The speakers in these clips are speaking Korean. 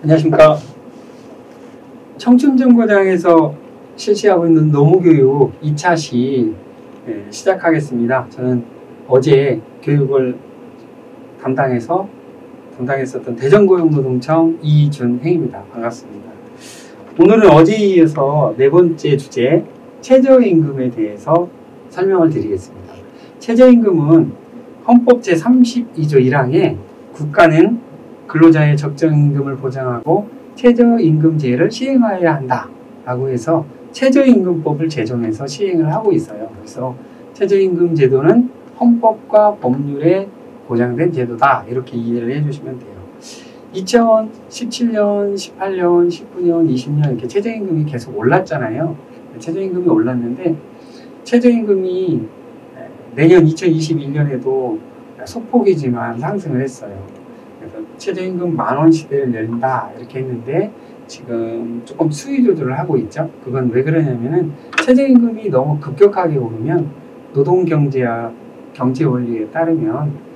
안녕하십니까. 청춘정거장에서 실시하고 있는 노무교육 2차시 시작하겠습니다. 저는 어제 교육을 담당했었던 대전고용노동청 이준행입니다. 반갑습니다. 오늘은 어제에 이어서 네 번째 주제 최저임금에 대해서 설명을 드리겠습니다. 최저임금은 헌법 제32조 1항에 국가는 근로자의 적정임금을 보장하고 최저임금제를 시행하여야 한다 라고 해서 최저임금법을 제정해서 시행을 하고 있어요. 그래서 최저임금 제도는 헌법과 법률에 보장된 제도다 이렇게 이해를 해주시면 돼요. 2017년, 18년, 19년, 20년 이렇게 최저임금이 계속 올랐잖아요. 최저임금이 올랐는데 최저임금이 내년 2021년에도 소폭이지만 상승을 했어요. 그래서 최저임금 10,000원 시대를 열린다 이렇게 했는데 지금 조금 수위 조절을 하고 있죠. 그건 왜 그러냐면은 최저임금이 너무 급격하게 오르면 노동경제학 경제 원리에 따르면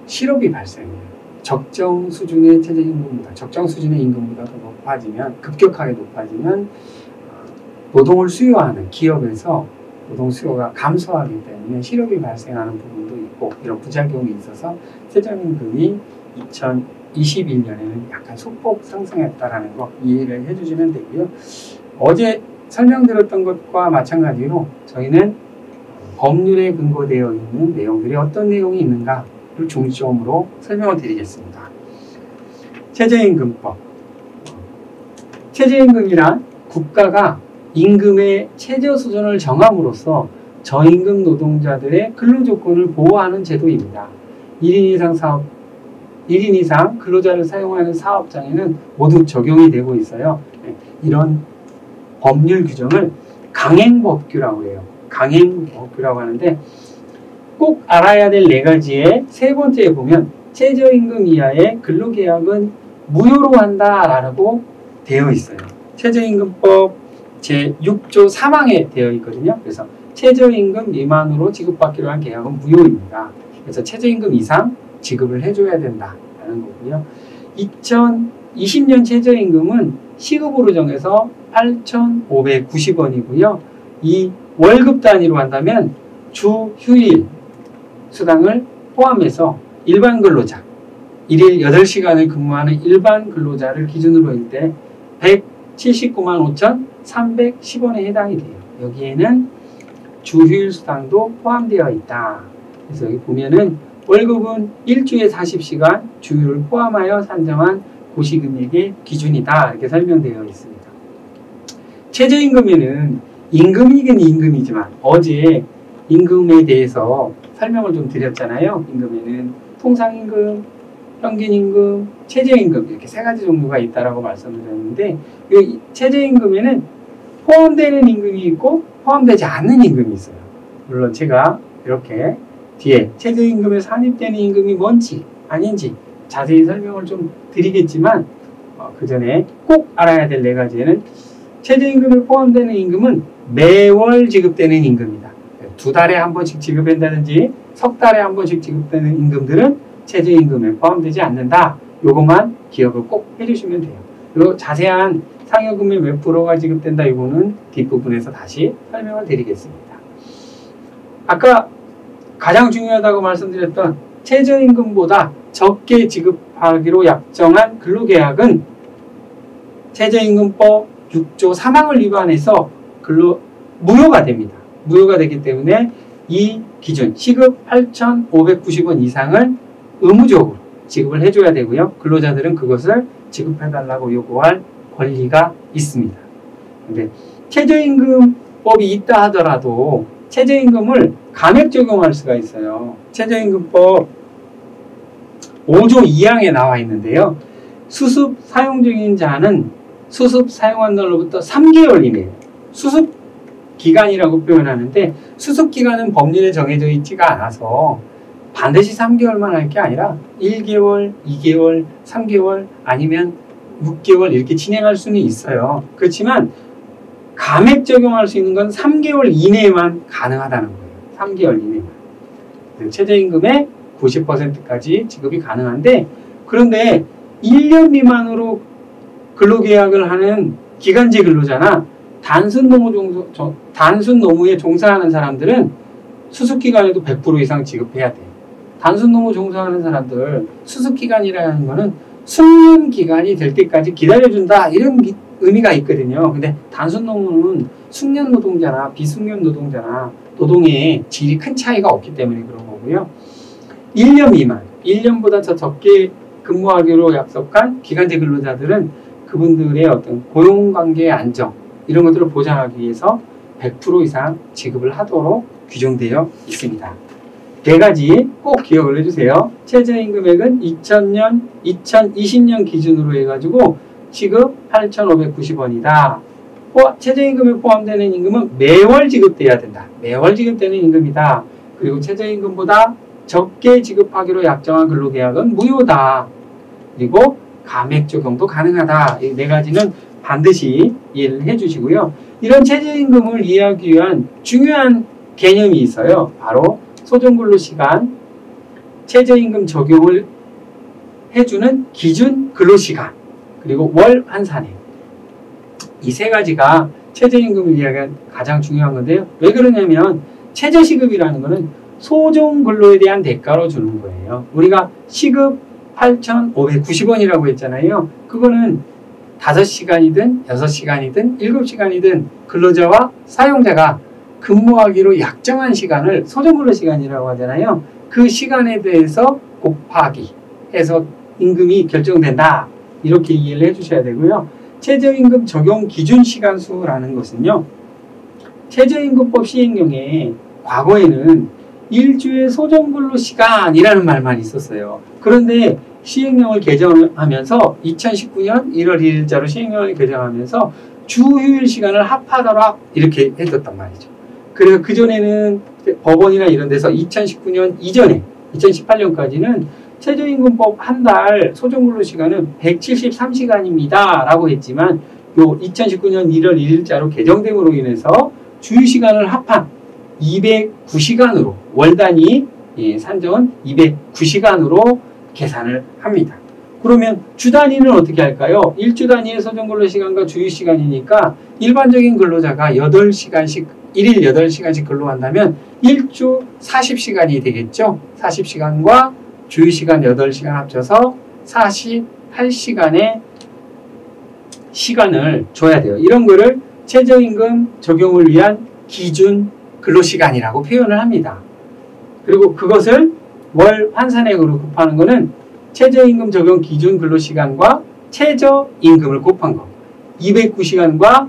실업이 발생해요. 적정 수준의 최저임금보다 적정 수준의 임금보다 더 높아지면 급격하게 높아지면 노동을 수요하는 기업에서 노동 수요가 감소하기 때문에 실업이 발생하는 부분도 있고 이런 부작용이 있어서 최저임금이 2021년에는 약간 소폭 상승했다라는 거 이해를 해주시면 되고요. 어제 설명드렸던 것과 마찬가지로 저희는 법률에 근거되어 있는 내용들이 어떤 내용이 있는가를 중점으로 설명을 드리겠습니다. 최저임금법. 최저임금이란 국가가 임금의 최저 수준을 정함으로써 저임금 노동자들의 근로조건을 보호하는 제도입니다. 1인 이상 근로자를 사용하는 사업장에는 모두 적용이 되고 있어요. 이런 법률 규정을 강행법규라고 해요. 강행법규라고 하는데 꼭 알아야 될 네 가지의 세 번째에 보면 최저임금 이하의 근로계약은 무효로 한다라고 되어 있어요. 최저임금법 제6조 3항에 되어 있거든요. 그래서 최저임금 미만으로 지급받기로 한 계약은 무효입니다. 그래서 최저임금 이상 지급을 해줘야 된다라는 거고요. 2020년 최저임금은 시급으로 정해서 8,590원이고요. 이 월급 단위로 한다면 주 휴일 수당을 포함해서 일반 근로자, 일일 8시간을 근무하는 일반 근로자를 기준으로 할 때 179만 5,310원에 해당이 돼요. 여기에는 주휴일 수당도 포함되어 있다. 그래서 여기 보면은 월급은 일주에 40시간 주휴를 포함하여 산정한 고시금액의 기준이다. 이렇게 설명되어 있습니다. 최저임금에는 임금이긴 임금이지만 어제 임금에 대해서 설명을 좀 드렸잖아요. 임금에는 통상임금, 평균임금, 최저임금 이렇게 세 가지 종류가 있다라고 말씀을 드렸는데 이 최저임금에는 포함되는 임금이 있고 포함되지 않는 임금이 있어요. 물론 제가 이렇게 뒤에 최저임금에 산입되는 임금이 뭔지 아닌지 자세히 설명을 좀 드리겠지만 그 전에 꼭 알아야 될 네 가지에는 최저임금에 포함되는 임금은 매월 지급되는 임금이다. 2달에 한 번씩 지급한다든지 석 달에 한 번씩 지급되는 임금들은 최저임금에 포함되지 않는다. 요것만 기억을 꼭 해주시면 돼요. 그리고 자세한 상여금이 몇 프로가 지급된다. 이거는 뒷부분에서 다시 설명을 드리겠습니다. 아까 가장 중요하다고 말씀드렸던 최저임금보다 적게 지급하기로 약정한 근로계약은 최저임금법 6조 3항을 위반해서 무효가 됩니다. 무효가 되기 때문에 이 기준 시급 8,590원 이상을 의무적으로 지급을 해줘야 되고요. 근로자들은 그것을 지급해달라고 요구할 권리가 있습니다. 근데 최저임금법이 있다 하더라도 최저임금을 감액 적용할 수가 있어요. 최저임금법 5조 2항에 나와 있는데요. 수습 사용 중인 자는 수습 사용한 날로부터 3개월 이내 수습 기간이라고 표현하는데 수습 기간은 법률에 정해져 있지가 않아서 반드시 3개월만 할 게 아니라 1개월, 2개월, 3개월 아니면 6개월 이렇게 진행할 수는 있어요. 그렇지만 감액 적용할 수 있는 건 3개월 이내에만 가능하다는 거예요. 3개월 이내만. 최저임금의 90%까지 지급이 가능한데 그런데 1년 미만으로 근로계약을 하는 기간제 근로자나 단순 노무에 종사하는 사람들은 수습기간에도 100% 이상 지급해야 돼. 단순 노무 종사하는 사람들 수습기간이라는 거는 숙련 기간이 될 때까지 기다려준다 이런 의미가 있거든요. 근데 단순 노무는 숙련 노동자나 비숙련 노동자나 노동의 질이 큰 차이가 없기 때문에 그런 거고요. 1년 미만, 1년보다 더 적게 근무하기로 약속한 기간제 근로자들은 그분들의 어떤 고용관계의 안정 이런 것들을 보장하기 위해서 100% 이상 지급을 하도록 규정되어 있습니다. 네 가지 꼭 기억을 해주세요. 최저임금액은 2020년 기준으로 해가지고 지급 8,590원이다. 최저임금에 포함되는 임금은 매월 지급돼야 된다. 매월 지급되는 임금이다. 그리고 최저임금보다 적게 지급하기로 약정한 근로계약은 무효다. 그리고 감액 적용도 가능하다. 이 네 가지는 반드시 이해를 해주시고요. 이런 최저임금을 이해하기 위한 중요한 개념이 있어요. 바로 소정근로시간, 최저임금 적용을 해주는 기준 근로시간, 그리고 월 환산액. 이 세 가지가 최저임금을 이해하기 가장 중요한 건데요. 왜 그러냐면 최저시급이라는 거는 소정근로에 대한 대가로 주는 거예요. 우리가 시급 8,590원이라고 했잖아요. 그거는 5시간이든 6시간이든 7시간이든 근로자와 사용자가 근무하기로 약정한 시간을 소정근로 시간이라고 하잖아요. 그 시간에 대해서 곱하기 해서 임금이 결정된다. 이렇게 이해를 해주셔야 되고요. 최저임금 적용 기준 시간수라는 것은요. 최저임금법 시행령에 과거에는 일주의 소정근로 시간이라는 말만 있었어요. 그런데 시행령을 개정하면서 2019년 1월 1일자로 시행령을 개정하면서 주휴일 시간을 합하더라 이렇게 해뒀단 말이죠. 그래서 그전에는 법원이나 이런 데서 2019년 이전에 2018년까지는 최저임금법 한 달 소정근로 시간은 173시간입니다 라고 했지만 요 2019년 1월 1일자로 개정됨으로 인해서 주휴시간을 합한 209시간으로 월 단위 산정은 209시간으로 계산을 합니다. 그러면 주 단위는 어떻게 할까요? 일주 단위의 소정근로 시간과 주휴시간이니까 일반적인 근로자가 8시간씩 1일 8시간씩 근로한다면 1주 40시간이 되겠죠. 40시간과 주휴시간 8시간 합쳐서 48시간의 시간을 줘야 돼요. 이런 거를 최저임금 적용을 위한 기준 근로시간이라고 표현을 합니다. 그리고 그것을 월 환산액으로 곱하는 거는 최저임금 적용 기준 근로시간과 최저임금을 곱한 거. 209시간과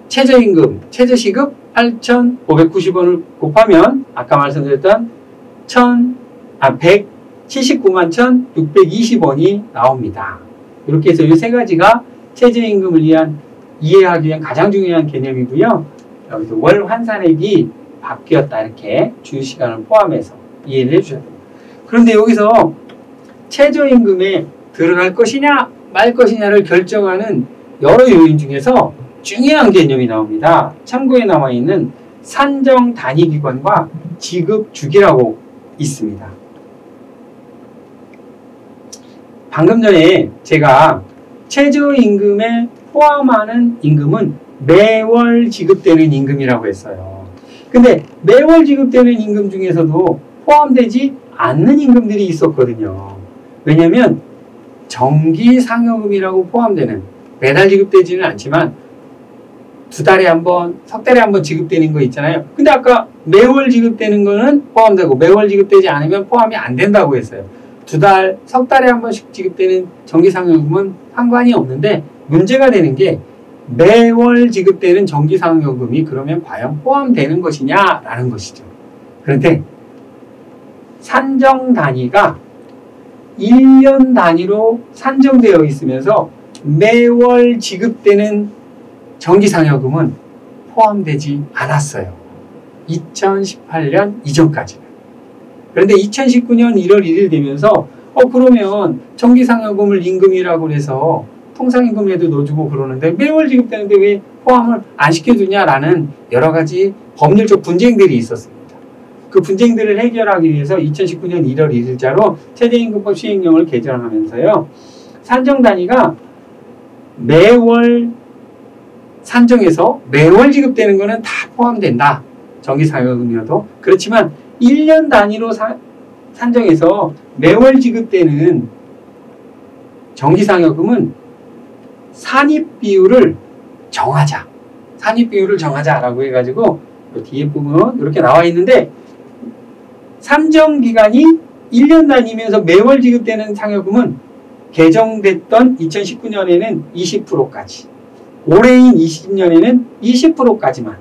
최저임금, 최저시급 8,590원을 곱하면 아까 말씀드렸던 179만 1,620원이 나옵니다. 이렇게 해서 이 세 가지가 최저임금을 위한 이해하기 위한 가장 중요한 개념이고요. 여기서 월 환산액이 바뀌었다 이렇게 주휴시간을 포함해서 이해를 해주셔야 됩니다. 그런데 여기서 최저임금에 들어갈 것이냐 말 것이냐를 결정하는 여러 요인 중에서 중요한 개념이 나옵니다. 참고에 나와 있는 산정 단위기관과 지급 주기라고 있습니다. 방금 전에 제가 최저임금에 포함하는 임금은 매월 지급되는 임금이라고 했어요. 근데 매월 지급되는 임금 중에서도 포함되지 않는 임금들이 있었거든요. 왜냐하면 정기상여금이라고 포함되는 매달 지급되지는 않지만 2달에 한 번, 석 달에 한 번 지급되는 거 있잖아요. 근데 아까 매월 지급되는 거는 포함되고 매월 지급되지 않으면 포함이 안 된다고 했어요. 2달, 석 달에 한 번씩 지급되는 정기상여금은 상관이 없는데 문제가 되는 게 매월 지급되는 정기상여금이 그러면 과연 포함되는 것이냐라는 것이죠. 그런데 산정 단위가 1년 단위로 산정되어 있으면서 매월 지급되는 정기상여금은 포함되지 않았어요. 2018년 이전까지는. 그런데 2019년 1월 1일 되면서 그러면 정기상여금을 임금이라고 해서 통상임금에도 넣어주고 그러는데 매월 지급되는데 왜 포함을 안 시켜주냐라는 여러 가지 법률적 분쟁들이 있었습니다. 그 분쟁들을 해결하기 위해서 2019년 1월 1일자로 최저임금법 시행령을 개정하면서요. 산정 단위가 매월 산정해서 매월 지급되는 거는 다 포함된다. 정기상여금이어도. 그렇지만 1년 단위로 산정해서 매월 지급되는 정기상여금은 산입 비율을 정하자. 산입 비율을 정하자라고 해가지고 뒤에 보면 이렇게 나와 있는데 산정 기간이 1년 단위면서 매월 지급되는 상여금은 개정됐던 2019년에는 20%까지, 올해인 20년에는 20%까지만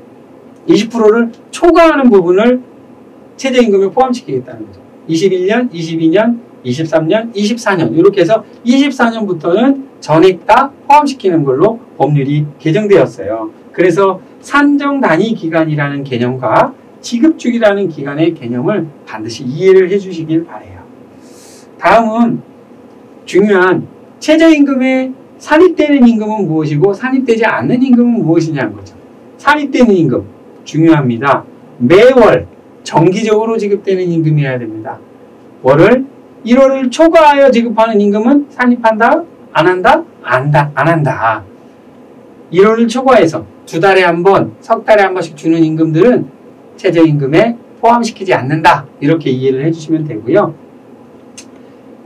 20%를 초과하는 부분을 최저임금에 포함시키겠다는 거죠. 21년, 22년, 23년, 24년 이렇게 해서 24년부터는 전액 다 포함시키는 걸로 법률이 개정되었어요. 그래서 산정 단위 기간이라는 개념과 지급주기라는 기간의 개념을 반드시 이해를 해주시길 바라요. 다음은 중요한 최저임금에 산입되는 임금은 무엇이고 산입되지 않는 임금은 무엇이냐는 거죠. 산입되는 임금 중요합니다. 매월 정기적으로 지급되는 임금이어야 됩니다. 월을 1월을 초과하여 지급하는 임금은 산입한다? 안 한다? 안 한다. 1월을 초과해서 2달에 한 번, 석 달에 한 번씩 주는 임금들은 최저임금에 포함시키지 않는다. 이렇게 이해를 해주시면 되고요.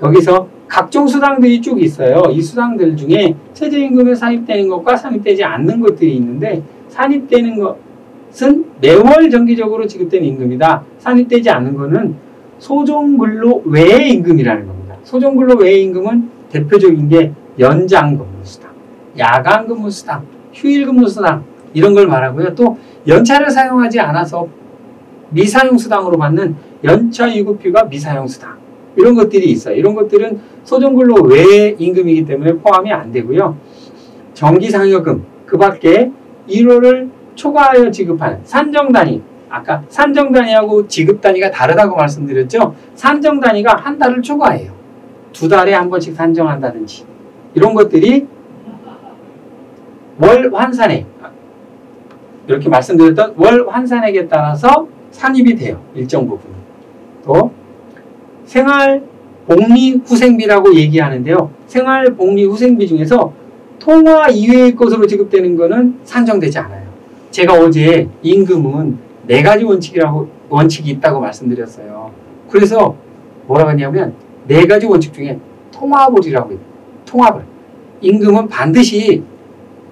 여기서 각종 수당들이 쭉 있어요. 이 수당들 중에 최저임금에 산입되는 것과 산입되지 않는 것들이 있는데 산입되는 것은 매월 정기적으로 지급되는 임금이다. 산입되지 않는 것은 소정근로 외의 임금이라는 겁니다. 소정근로 외의 임금은 대표적인 게 연장근무수당, 야간근무수당, 휴일근무수당 이런 걸 말하고요. 또 연차를 사용하지 않아서 미사용수당으로 받는 연차유급휴가 미사용수당 이런 것들이 있어요. 이런 것들은 소정근로 외의 임금이기 때문에 포함이 안 되고요. 정기상여금 그 밖에 1월을 초과하여 지급하는 산정단위, 아까 산정단위하고 지급단위가 다르다고 말씀드렸죠. 산정단위가 한 달을 초과해요. 2달에 한 번씩 산정한다든지 이런 것들이 월 환산액, 이렇게 말씀드렸던 월 환산액에 따라서 산입이 돼요. 일정 부분. 또 생활복리후생비라고 얘기하는데요. 생활복리후생비 중에서 통화 이외의 것으로 지급되는 것은 산정되지 않아요. 제가 어제 임금은 4가지 원칙이 있다고 말씀드렸어요. 그래서 뭐라고 했냐면 4가지 원칙 중에 통합을이라고 해요. 통합을. 임금은 반드시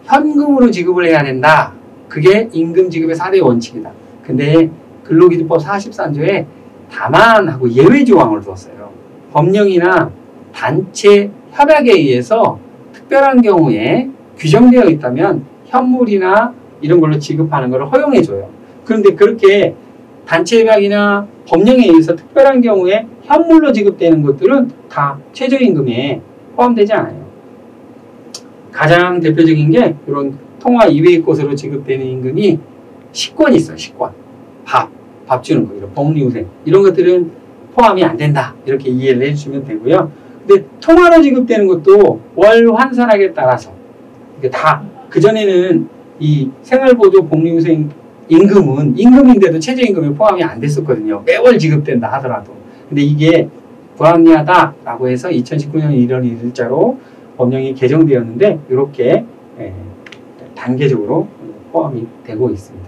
현금으로 지급을 해야 된다. 그게 임금 지급의 4대 원칙이다. 근데 근로기준법 43조에 다만 하고 예외 조항을 두었어요. 법령이나 단체 협약에 의해서 특별한 경우에 규정되어 있다면 현물이나 이런 걸로 지급하는 것을 허용해줘요. 그런데 그렇게 단체 협약이나 법령에 의해서 특별한 경우에 현물로 지급되는 것들은 다 최저임금에 포함되지 않아요. 가장 대표적인 게 이런 통화 이외의 것으로 지급되는 임금이 식권이 있어요. 식권. 밥 주는 거, 이런 복리후생 이런 것들은 포함이 안 된다. 이렇게 이해를 해주시면 되고요. 근데 통화로 지급되는 것도 월 환산액에 따라서 다 그전에는 이 생활보조 복리후생 임금은 임금인데도 최저임금에 포함이 안 됐었거든요. 매월 지급된다 하더라도. 근데 이게 불합리하다라고 해서 2019년 1월 1일자로 법령이 개정되었는데 이렇게 단계적으로 포함이 되고 있습니다.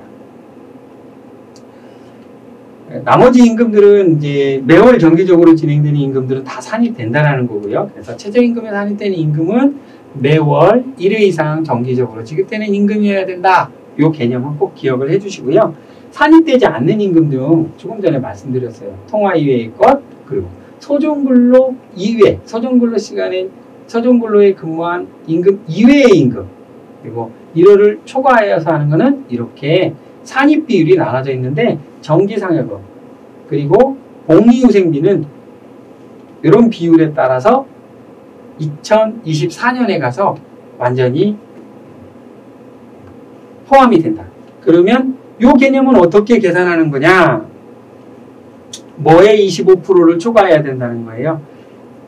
나머지 임금들은 이제 매월 정기적으로 진행되는 임금들은 다 산입된다라는 거고요. 그래서 최저임금에 산입되는 임금은 매월 1회 이상 정기적으로 지급되는 임금이어야 된다. 이 개념은 꼭 기억을 해주시고요. 산입되지 않는 임금 중 조금 전에 말씀드렸어요. 통화 이외의 것, 그리고 소정근로 이외, 소정근로 시간에 소정근로에 근무한 임금 이외의 임금, 그리고 1월을 초과하여서 하는 것은 이렇게 산입 비율이 나눠져 있는데 정기상여금 그리고 복리후생비는 이런 비율에 따라서 2024년에 가서 완전히 포함이 된다. 그러면 이 개념은 어떻게 계산하는 거냐? 뭐의 25%를 초과해야 된다는 거예요.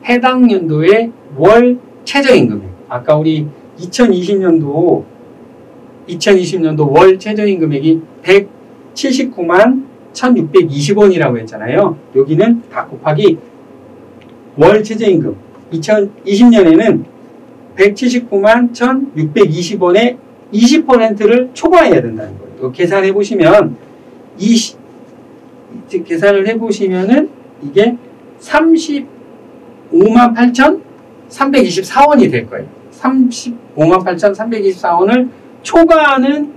해당 연도의 월 최저임금액. 아까 우리 2020년도 월 최저임금액이 179만 1620원이라고 했잖아요. 여기는 다 곱하기 월 최저임금. 2020년에는 179만 1,620원에 20%를 초과해야 된다는 거예요. 이거 계산해 보시면 계산을 해 보시면은 이게 35만 8,324원이 될 거예요. 35만 8,324원을 초과하는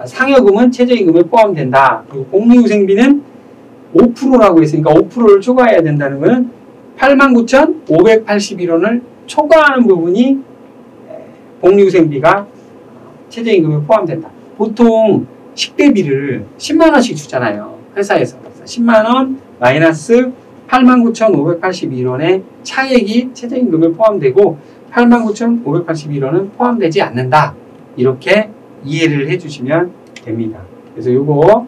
상여금은 최저임금에 포함된다. 그리고 복리후생비는 5%라고 했으니까 5%를 초과해야 된다는 것은 89,581원을 초과하는 부분이 복리후생비가 최저임금에 포함된다. 보통 식대비를 10만원씩 주잖아요. 회사에서. 10만원 마이너스 89,581원의 차액이 최저임금에 포함되고 89,581원은 포함되지 않는다. 이렇게 이해를 해주시면 됩니다. 그래서 요거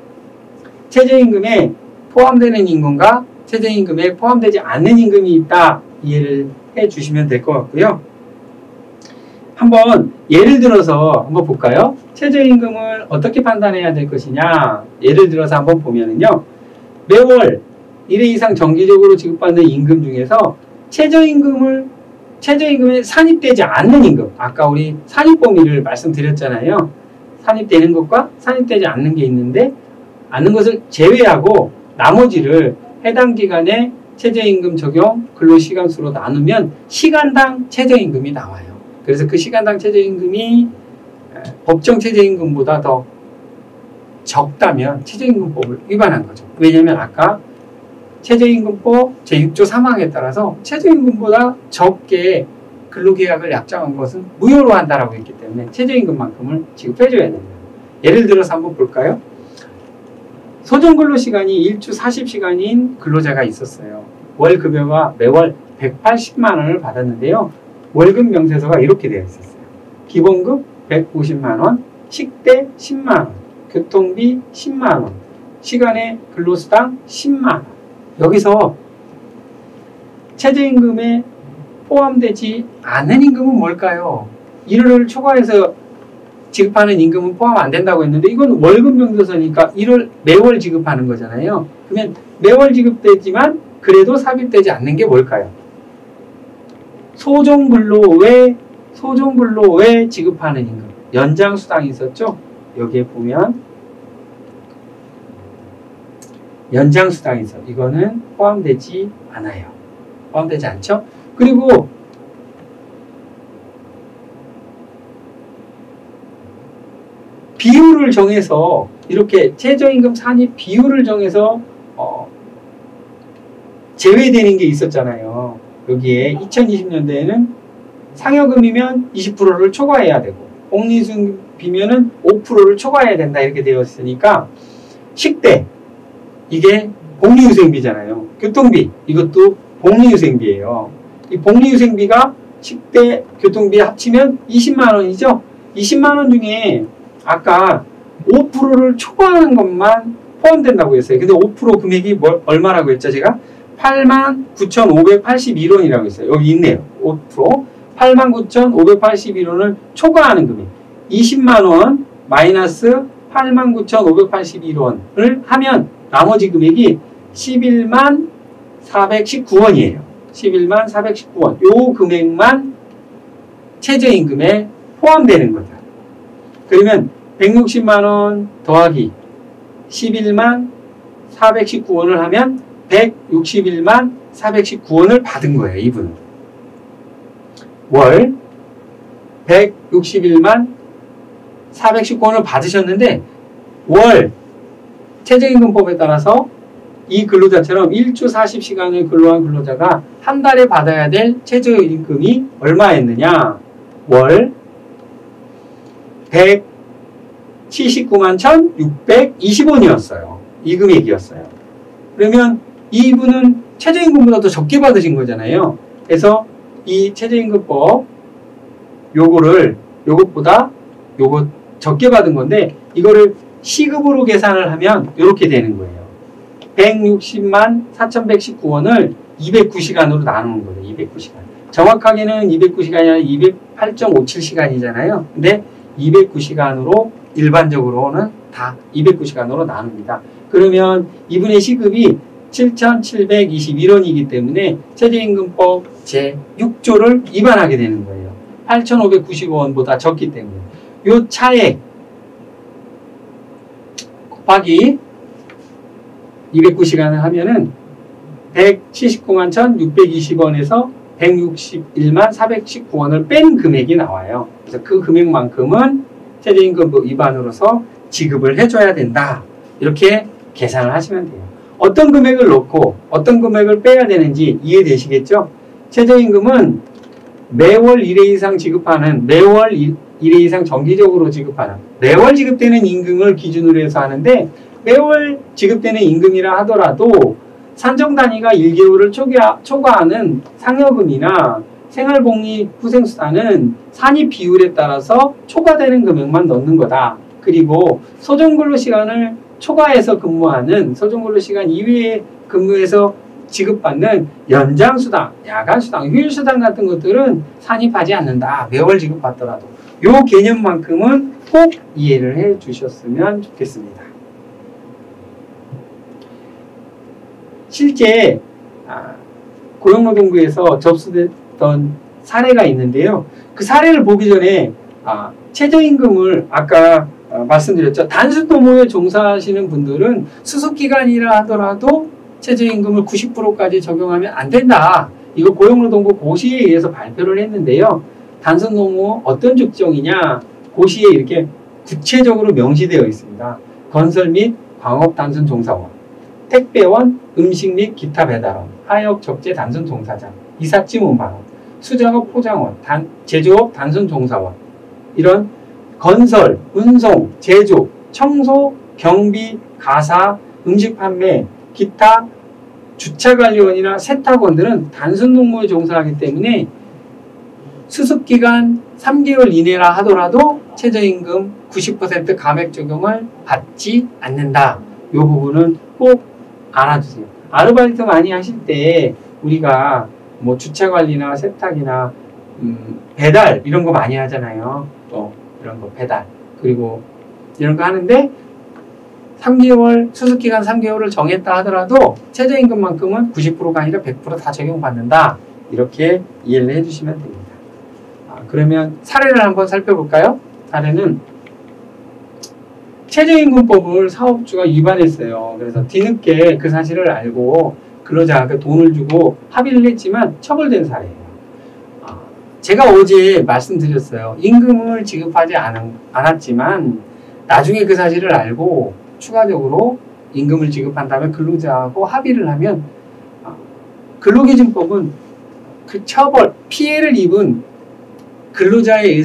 최저임금에 포함되는 임금과 최저임금에 포함되지 않는 임금이 있다. 이해를 해주시면 될 것 같고요. 한번 예를 들어서 한번 볼까요? 최저임금을 어떻게 판단해야 될 것이냐. 예를 들어서 한번 보면은요. 매월 1회 이상 정기적으로 지급받는 임금 중에서 최저임금에 산입되지 않는 임금. 아까 우리 산입 범위를 말씀드렸잖아요. 산입되는 것과 산입되지 않는 게 있는데 않는 것을 제외하고 나머지를 해당 기간에 최저임금 적용 근로시간수로 나누면 시간당 최저임금이 나와요. 그래서 그 시간당 최저임금이 법정 최저임금보다 더 적다면 최저임금법을 위반한 거죠. 왜냐하면 아까 최저임금법 제6조 3항에 따라서 최저임금보다 적게 근로계약을 약정한 것은 무효로 한다라고 했기 때문에 최저임금만큼을 지급해줘야 됩니다. 예를 들어서 한번 볼까요? 소정근로시간이 일주 40시간인 근로자가 있었어요. 월급여가 매월 180만 원을 받았는데요. 월급 명세서가 이렇게 되어 있었어요. 기본급 150만 원, 식대 10만 원, 교통비 10만 원, 시간의 근로수당 10만 원. 여기서 최저임금에 포함되지 않은 임금은 뭘까요? 1월을 초과해서 지급하는 임금은 포함 안 된다고 했는데 이건 월급 명세서니까 1월 매월 지급하는 거잖아요. 그러면 매월 지급되지만 그래도 삽입되지 않는 게 뭘까요? 소정근로 외 지급하는 임금. 연장수당이 있었죠? 여기에 보면 연장수당이 있어. 이거는 포함되지 않아요. 포함되지 않죠? 그리고 비율을 정해서 이렇게 최저임금 산입 비율을 정해서 제외되는 게 있었잖아요. 여기에 2020년대에는 상여금이면 20%를 초과해야 되고 복리후생비면은 5%를 초과해야 된다 이렇게 되어 있으니까 식대 이게 복리후생비잖아요. 교통비 이것도 복리후생비예요. 이 복리후생비가 식대 교통비 합치면 20만 원이죠. 20만 원 중에 아까 5%를 초과하는 것만 포함된다고 했어요. 근데 5% 금액이 얼마라고 했죠? 제가 89,581원이라고 했어요. 여기 있네요. 5% 89,581원을 초과하는 금액 20만원 마이너스 89,581원을 하면 나머지 금액이 11만 419원이에요. 11만 419원. 요 금액만 최저임금에 포함되는 거다. 그러면 160만원 더하기 11만 419원을 하면 161만 419원을 받은 거예요. 이분은. 월 161만 419원을 받으셨는데 월 최저임금법에 따라서 이 근로자처럼 1주 40시간을 근로한 근로자가 한 달에 받아야 될 최저임금이 얼마였느냐? 월 179만 1,620원이었어요. 이 금액이었어요. 그러면 이분은 최저임금보다 더 적게 받으신 거잖아요. 그래서 이 최저임금법 요것보다 요거 적게 받은 건데 이거를 시급으로 계산을 하면 이렇게 되는 거예요. 160만 4,119원을 209시간으로 나누는 거예요. 209시간. 정확하게는 209시간이 아니라 208.57시간이잖아요. 근데 209시간으로 일반적으로는 다 209시간으로 나눕니다. 그러면 이분의 시급이 7,721원이기 때문에 최저임금법 제6조를 위반하게 되는 거예요. 8,590원보다 적기 때문에 요 차액 곱하기 209시간을 하면은 179만 1,620원에서 161만 419원을 뺀 금액이 나와요. 그래서 그 금액만큼은 최저임금 위반으로서 지급을 해줘야 된다. 이렇게 계산을 하시면 돼요. 어떤 금액을 넣고 어떤 금액을 빼야 되는지 이해되시겠죠? 최저임금은 매월 1회 이상 지급하는, 매월 1회 이상 정기적으로 지급하는, 매월 지급되는 임금을 기준으로 해서 하는데, 매월 지급되는 임금이라 하더라도 산정 단위가 1개월을 초과하는 상여금이나 생활복리 후생수단은 산입 비율에 따라서 초과되는 금액만 넣는 거다. 그리고 소정근로시간을 초과해서 근무하는, 소정근로시간 이외에 근무해서 지급받는 연장수당, 야간수당, 휴일수당 같은 것들은 산입하지 않는다. 매월 지급받더라도. 요 개념만큼은 꼭 이해를 해 주셨으면 좋겠습니다. 실제 고용노동부에서 접수됐던 사례가 있는데요. 그 사례를 보기 전에 최저임금을 아까 말씀드렸죠. 단순 노무에 종사하시는 분들은 수습기간이라 하더라도 최저임금을 90%까지 적용하면 안 된다. 이거 고용노동부 고시에 의해서 발표를 했는데요. 단순 노무 어떤 직종이냐? 고시에 이렇게 구체적으로 명시되어 있습니다. 건설 및 광업 단순 종사원, 택배원, 음식 및 기타 배달원, 하역 적재 단순 종사자, 이삿짐 운반원, 수작업 포장원, 제조업 단순 종사원, 이런 건설, 운송, 제조, 청소, 경비, 가사, 음식 판매, 기타 주차관리원이나 세탁원들은 단순 농무에 종사하기 때문에 수습기간 3개월 이내라 하더라도 최저임금 90% 감액 적용을 받지 않는다. 이 부분은 꼭 알아두세요. 아르바이트 많이 하실 때 우리가 뭐 주차관리나 세탁이나 배달 이런 거 많이 하잖아요. 또 이런 거 배달 그리고 이런 거 하는데 3개월 수습기간 3개월을 정했다 하더라도 최저임금만큼은 90%가 아니라 100% 다 적용받는다. 이렇게 이해를 해주시면 됩니다. 그러면 사례를 한번 살펴볼까요? 사례는 최저임금법을 사업주가 위반했어요. 그래서 뒤늦게 그 사실을 알고 근로자가 돈을 주고 합의를 했지만 처벌된 사례예요. 제가 어제 말씀드렸어요. 임금을 지급하지 않았지만 나중에 그 사실을 알고 추가적으로 임금을 지급한다면 근로자하고 합의를 하면 근로기준법은 그 처벌, 피해를 입은 근로자의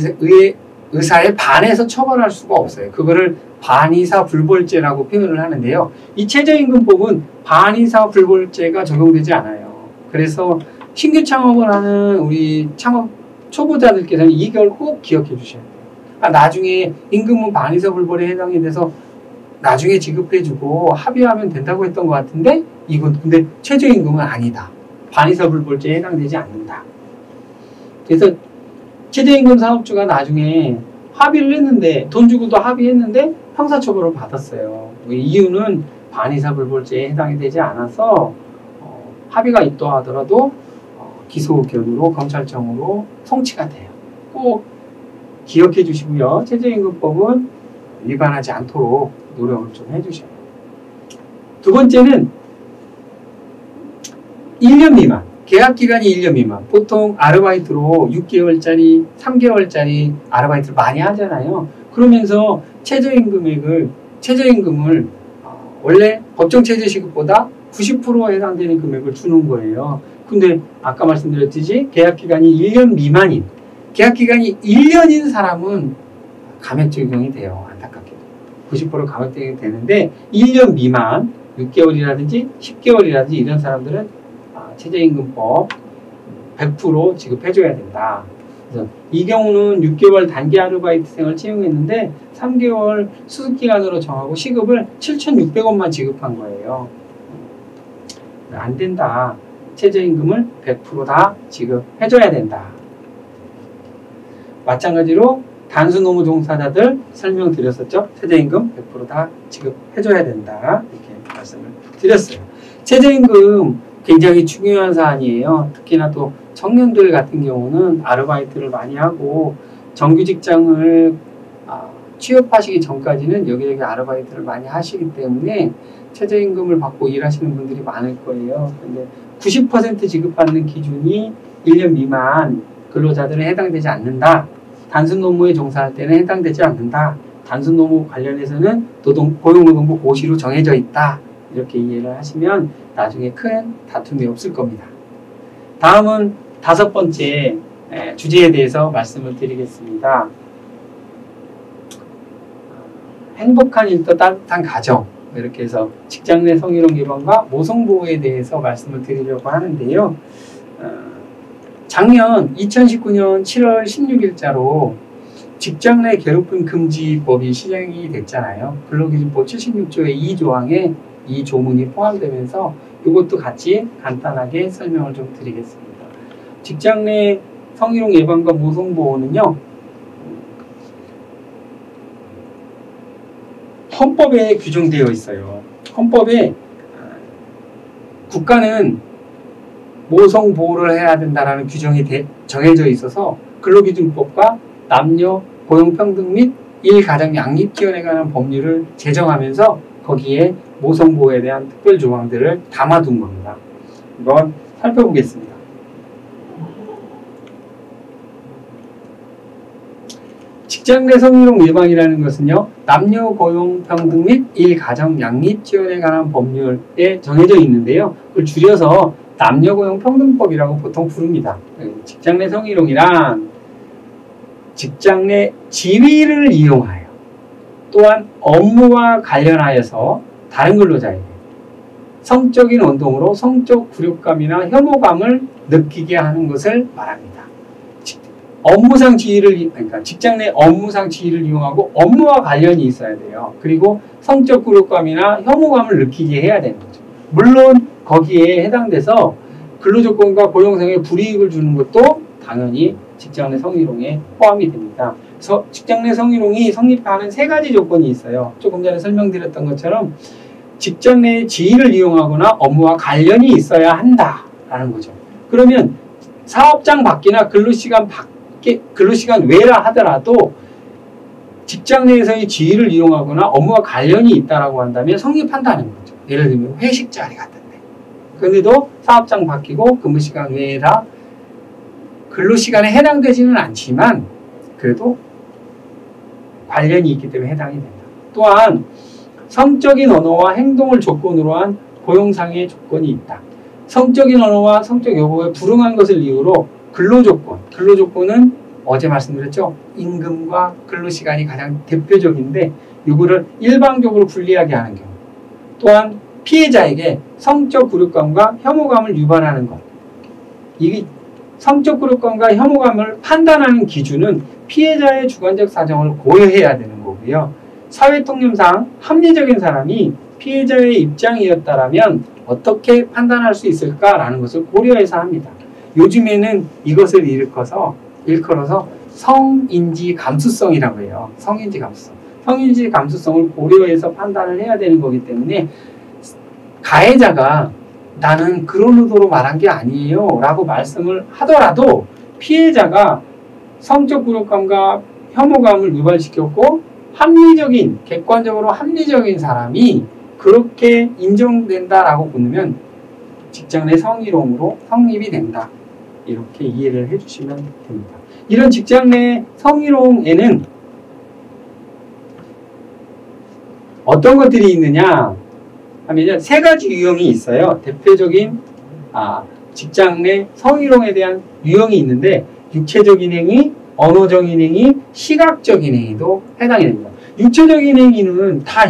의사에 반해서 처벌할 수가 없어요. 그거를 반의사 불벌죄라고 표현을 하는데요. 이 최저임금법은 반의사 불벌죄가 적용되지 않아요. 그래서 신규 창업을 하는 우리 창업 초보자들께서는 이 걸 꼭 기억해 주셔야 돼요. 나중에 임금은 반의사 불벌에 해당이 돼서 나중에 지급해주고 합의하면 된다고 했던 것 같은데 이건 근데 최저임금은 아니다. 반의사 불벌죄에 해당되지 않는다. 그래서 최저임금 사업주가 나중에 합의를 했는데 돈 주고도 합의했는데 형사처벌을 받았어요. 이유는 반의사 불벌죄에 해당이 되지 않아서 합의가 있다 하더라도 기소 의견으로 검찰청으로 송치가 돼요. 꼭 기억해 주시고요. 최저임금법은 위반하지 않도록 노력을 좀 해주셔요. 두 번째는 1년 미만, 계약기간이 1년 미만. 보통 아르바이트로 6개월짜리, 3개월짜리 아르바이트를 많이 하잖아요. 그러면서 최저임금을 원래 법정 최저시급보다 90% 해당되는 금액을 주는 거예요. 근데 아까 말씀드렸듯이 계약기간이 1년 미만인, 계약기간이 1년인 사람은 감액 적용이 돼요. 안타깝게도. 90% 감액 적용이 되는데 1년 미만, 6개월이라든지 10개월이라든지 이런 사람들은 최저임금법 100% 지급해줘야 된다. 그래서 이 경우는 6개월 단기 아르바이트생을 채용했는데 3개월 수습기간으로 정하고 시급을 7,600원만 지급한 거예요. 안 된다. 최저임금을 100% 다 지급해줘야 된다. 마찬가지로 단순 노무 종사자들 설명드렸었죠. 최저임금 100% 다 지급해줘야 된다. 이렇게 말씀을 드렸어요. 최저임금 굉장히 중요한 사안이에요. 특히나 또 청년들 같은 경우는 아르바이트를 많이 하고 정규 직장을 취업하시기 전까지는 여기저기 아르바이트를 많이 하시기 때문에 최저임금을 받고 일하시는 분들이 많을 거예요. 근데 90% 지급받는 기준이 1년 미만 근로자들은 해당되지 않는다. 단순 노무에 종사할 때는 해당되지 않는다. 단순 노무 관련해서는 고용노동부 고시로 정해져 있다. 이렇게 이해를 하시면 나중에 큰 다툼이 없을 겁니다. 다음은 5번째 주제에 대해서 말씀을 드리겠습니다. 행복한 일터 따뜻한 가정, 이렇게 해서 직장 내 성희롱 예방과 모성보호에 대해서 말씀을 드리려고 하는데요. 작년 2019년 7월 16일자로 직장 내 괴롭힘 금지법이 시행이 됐잖아요. 근로기준법 76조의 2조항에 이 조문이 포함되면서 이것도 같이 간단하게 설명을 좀 드리겠습니다. 직장 내 성희롱 예방과 모성보호는요, 헌법에 규정되어 있어요. 헌법에 국가는 모성보호를 해야 된다는 규정이 정해져 있어서 근로기준법과 남녀 고용평등 및 일가정 양립지원에 관한 법률을 제정하면서 거기에 모성보호에 대한 특별조항들을 담아둔 겁니다. 한번 살펴보겠습니다. 직장 내 성희롱 예방이라는 것은요, 남녀 고용 평등 및 일가정 양립 지원에 관한 법률에 정해져 있는데요. 그걸 줄여서 남녀 고용 평등법이라고 보통 부릅니다. 직장 내 성희롱이란 직장 내 지위를 이용하여 또한 업무와 관련하여서 다른 근로자에게 성적인 원동으로 성적 굴욕감이나 혐오감을 느끼게 하는 것을 말합니다. 업무상 지위를, 그러니까 직장 내 업무상 지위를 이용하고 업무와 관련이 있어야 돼요. 그리고 성적 굴욕감이나 혐오감을 느끼게 해야 되는 거죠. 물론 거기에 해당돼서 근로조건과 고용상의 불이익을 주는 것도 당연히 직장 내 성희롱에 포함이 됩니다. 그래서 직장 내 성희롱이 성립하는 3가지 조건이 있어요. 조금 전에 설명드렸던 것처럼 직장 내 지위를 이용하거나 업무와 관련이 있어야 한다라는 거죠. 그러면 사업장 밖이나 근로시간 외라 하더라도 직장 내에서의 지위를 이용하거나 업무와 관련이 있다라고 한다면 성립한다는 거죠. 예를 들면 회식 자리 같은데. 그런데도 사업장 바뀌고 근무시간 외라 근로시간에 해당되지는 않지만 그래도 관련이 있기 때문에 해당이 된다. 또한 성적인 언어와 행동을 조건으로 한 고용상의 조건이 있다. 성적인 언어와 성적 여부에 불응한 것을 이유로 근로조건은 어제 말씀드렸죠. 임금과 근로시간이 가장 대표적인데 이거를 일방적으로 불리하게 하는 경우, 또한 피해자에게 성적 굴욕감과 혐오감을 유발하는 것. 이 성적 굴욕감과 혐오감을 판단하는 기준은 피해자의 주관적 사정을 고려해야 되는 거고요. 사회통념상 합리적인 사람이 피해자의 입장이었다면 어떻게 판단할 수 있을까라는 것을 고려해서 합니다. 요즘에는 이것을 일컬어서 성인지 감수성이라고 해요. 성인지 감수성. 성인지 감수성을 고려해서 판단을 해야 되는 거기 때문에 가해자가 나는 그런 의도로 말한 게 아니에요 라고 말씀을 하더라도 피해자가 성적 굴욕감과 혐오감을 유발시켰고 객관적으로 합리적인 사람이 그렇게 인정된다라고 보면 직장 내 성희롱으로 성립이 된다. 이렇게 이해를 해주시면 됩니다. 이런 직장 내 성희롱에는 어떤 것들이 있느냐 하면 3가지 유형이 있어요. 대표적인 직장 내 성희롱에 대한 유형이 있는데 육체적인 행위, 언어적인 행위, 시각적인 행위도 해당이 됩니다. 육체적인 행위는 다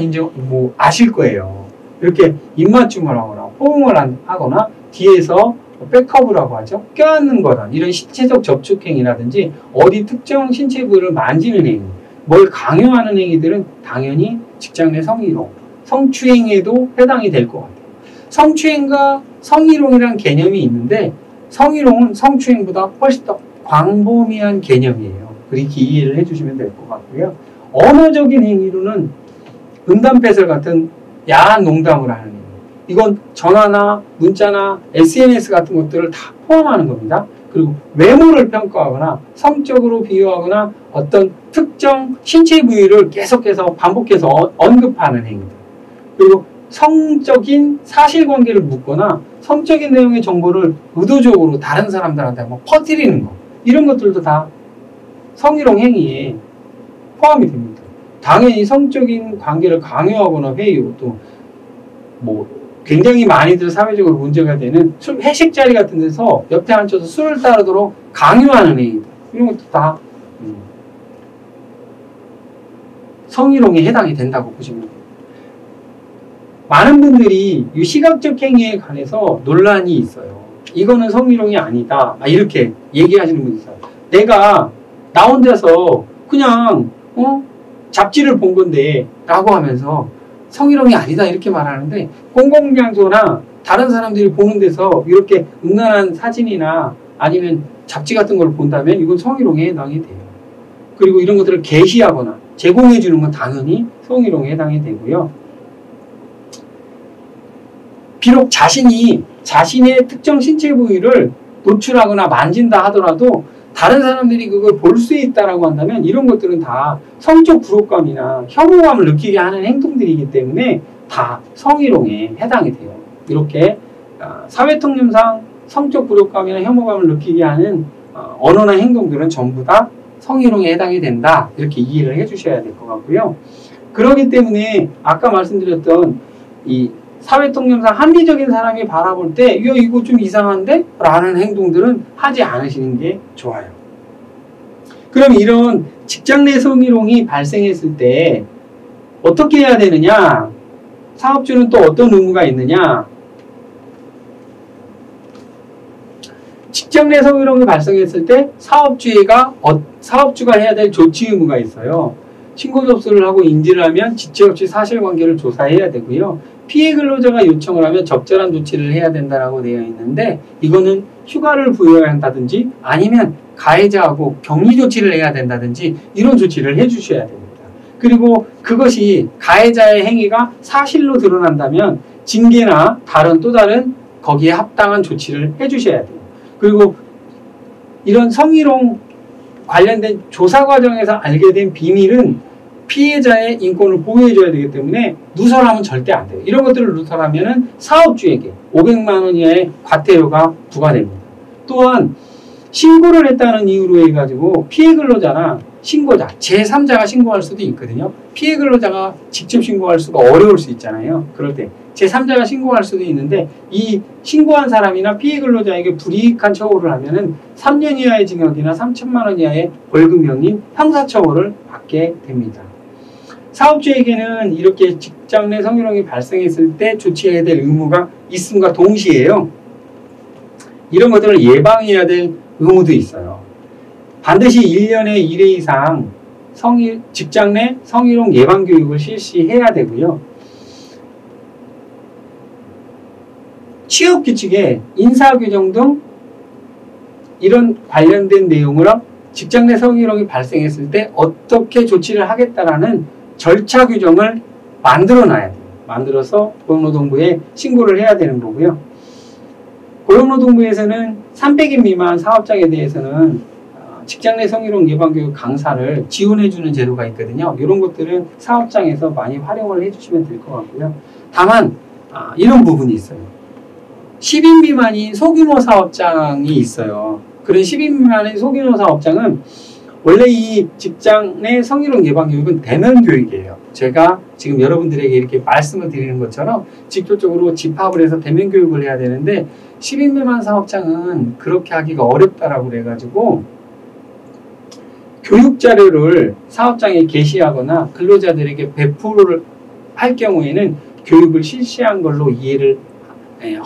아실 거예요. 이렇게 입맞춤을 하거나 호응을 하거나 뒤에서 백허브라고 하죠. 껴안는 거란 이런 신체적 접촉행위라든지 어디 특정 신체 부위를 만지는 행위, 뭘 강요하는 행위들은 당연히 직장 내 성희롱, 성추행에도 해당이 될 것 같아요. 성추행과 성희롱이라는 개념이 있는데 성희롱은 성추행보다 훨씬 더 광범위한 개념이에요. 그렇게 이해를 해주시면 될 것 같고요. 언어적인 행위로는 음담패설 같은 야한 농담을 하는 행위. 이건 전화나 문자나 SNS 같은 것들을 다 포함하는 겁니다. 그리고 외모를 평가하거나 성적으로 비유하거나 어떤 특정 신체 부위를 계속해서 반복해서 언급하는 행위들. 그리고 성적인 사실관계를 묻거나 성적인 내용의 정보를 의도적으로 다른 사람들한테 뭐 퍼뜨리는 거. 이런 것들도 다 성희롱 행위에 포함이 됩니다. 당연히 성적인 관계를 강요하거나 회유, 또 뭐 굉장히 많이들 사회적으로 문제가 되는 회식 자리 같은 데서 옆에 앉혀서 술을 따르도록 강요하는 행위, 이런 것도 다 성희롱에 해당이 된다고 보시면 돼요. 많은 분들이 이 시각적 행위에 관해서 논란이 있어요. 이거는 성희롱이 아니다, 이렇게 얘기하시는 분이 있어요. 내가 나 혼자서 그냥 잡지를 본 건데 라고 하면서 성희롱이 아니다 이렇게 말하는데, 공공장소나 다른 사람들이 보는 데서 이렇게 음란한 사진이나 아니면 잡지 같은 걸 본다면 이건 성희롱에 해당이 돼요. 그리고 이런 것들을 게시하거나 제공해 주는 건 당연히 성희롱에 해당이 되고요. 비록 자신의 특정 신체 부위를 노출하거나 만진다 하더라도 다른 사람들이 그걸 볼 수 있다라고 한다면 이런 것들은 다 성적 불호감이나 혐오감을 느끼게 하는 행동들이기 때문에 다 성희롱에 해당이 돼요. 이렇게 사회통념상 성적 불호감이나 혐오감을 느끼게 하는 언어나 행동들은 전부 다 성희롱에 해당이 된다, 이렇게 이해를 해주셔야 될 것 같고요. 그렇기 때문에 아까 말씀드렸던 이 사회통념상 합리적인 사람이 바라볼 때 이거 좀 이상한데? 라는 행동들은 하지 않으시는 게 좋아요. 그럼 이런 직장 내 성희롱이 발생했을 때 어떻게 해야 되느냐? 사업주는 또 어떤 의무가 있느냐? 직장 내 성희롱이 발생했을 때 사업주가 해야 될 조치 의무가 있어요. 신고 접수를 하고 인지를 하면 지체 없이 사실관계를 조사해야 되고요. 피해 근로자가 요청을 하면 적절한 조치를 해야 된다라고 되어 있는데, 이거는 휴가를 부여해야 한다든지 아니면 가해자하고 격리 조치를 해야 된다든지 이런 조치를 해주셔야 됩니다. 그리고 그것이 가해자의 행위가 사실로 드러난다면 징계나 또 다른 거기에 합당한 조치를 해주셔야 돼요. 그리고 이런 성희롱 관련된 조사 과정에서 알게 된 비밀은 피해자의 인권을 보호해줘야 되기 때문에 누설하면 절대 안 돼요. 이런 것들을 누설하면 사업주에게 500만 원 이하의 과태료가 부과됩니다. 또한 신고를 했다는 이유로 해가지고 피해 근로자나 신고자, 제3자가 신고할 수도 있거든요. 피해 근로자가 직접 신고할 수가 어려울 수 있잖아요. 그럴 때 제3자가 신고할 수도 있는데, 이 신고한 사람이나 피해 근로자에게 불이익한 처우를 하면은 3년 이하의 징역이나 3천만 원 이하의 벌금형인 형사처벌을 받게 됩니다. 사업주에게는 이렇게 직장 내 성희롱이 발생했을 때 조치해야 될 의무가 있음과 동시에요, 이런 것들을 예방해야 될 의무도 있어요. 반드시 1년에 1회 이상 직장 내 성희롱 예방 교육을 실시해야 되고요. 취업규칙에 인사규정 등 이런 관련된 내용을 직장 내 성희롱이 발생했을 때 어떻게 조치를 하겠다라는 절차 규정을 만들어놔야 돼요. 만들어서 고용노동부에 신고를 해야 되는 거고요. 고용노동부에서는 300인 미만 사업장에 대해서는 직장 내 성희롱 예방교육 강사를 지원해주는 제도가 있거든요. 이런 것들은 사업장에서 많이 활용을 해주시면 될 것 같고요. 다만 이런 부분이 있어요. 10인 미만인 소규모 사업장이 있어요. 그런 10인 미만의 소규모 사업장은 원래 이 직장 내 성희롱 예방 교육은 대면 교육이에요. 제가 지금 여러분들에게 이렇게 말씀을 드리는 것처럼 직접적으로 집합을 해서 대면 교육을 해야 되는데, 10인 미만 사업장은 그렇게 하기가 어렵다라고 그래가지고 교육 자료를 사업장에 게시하거나 근로자들에게 배포를 할 경우에는 교육을 실시한 걸로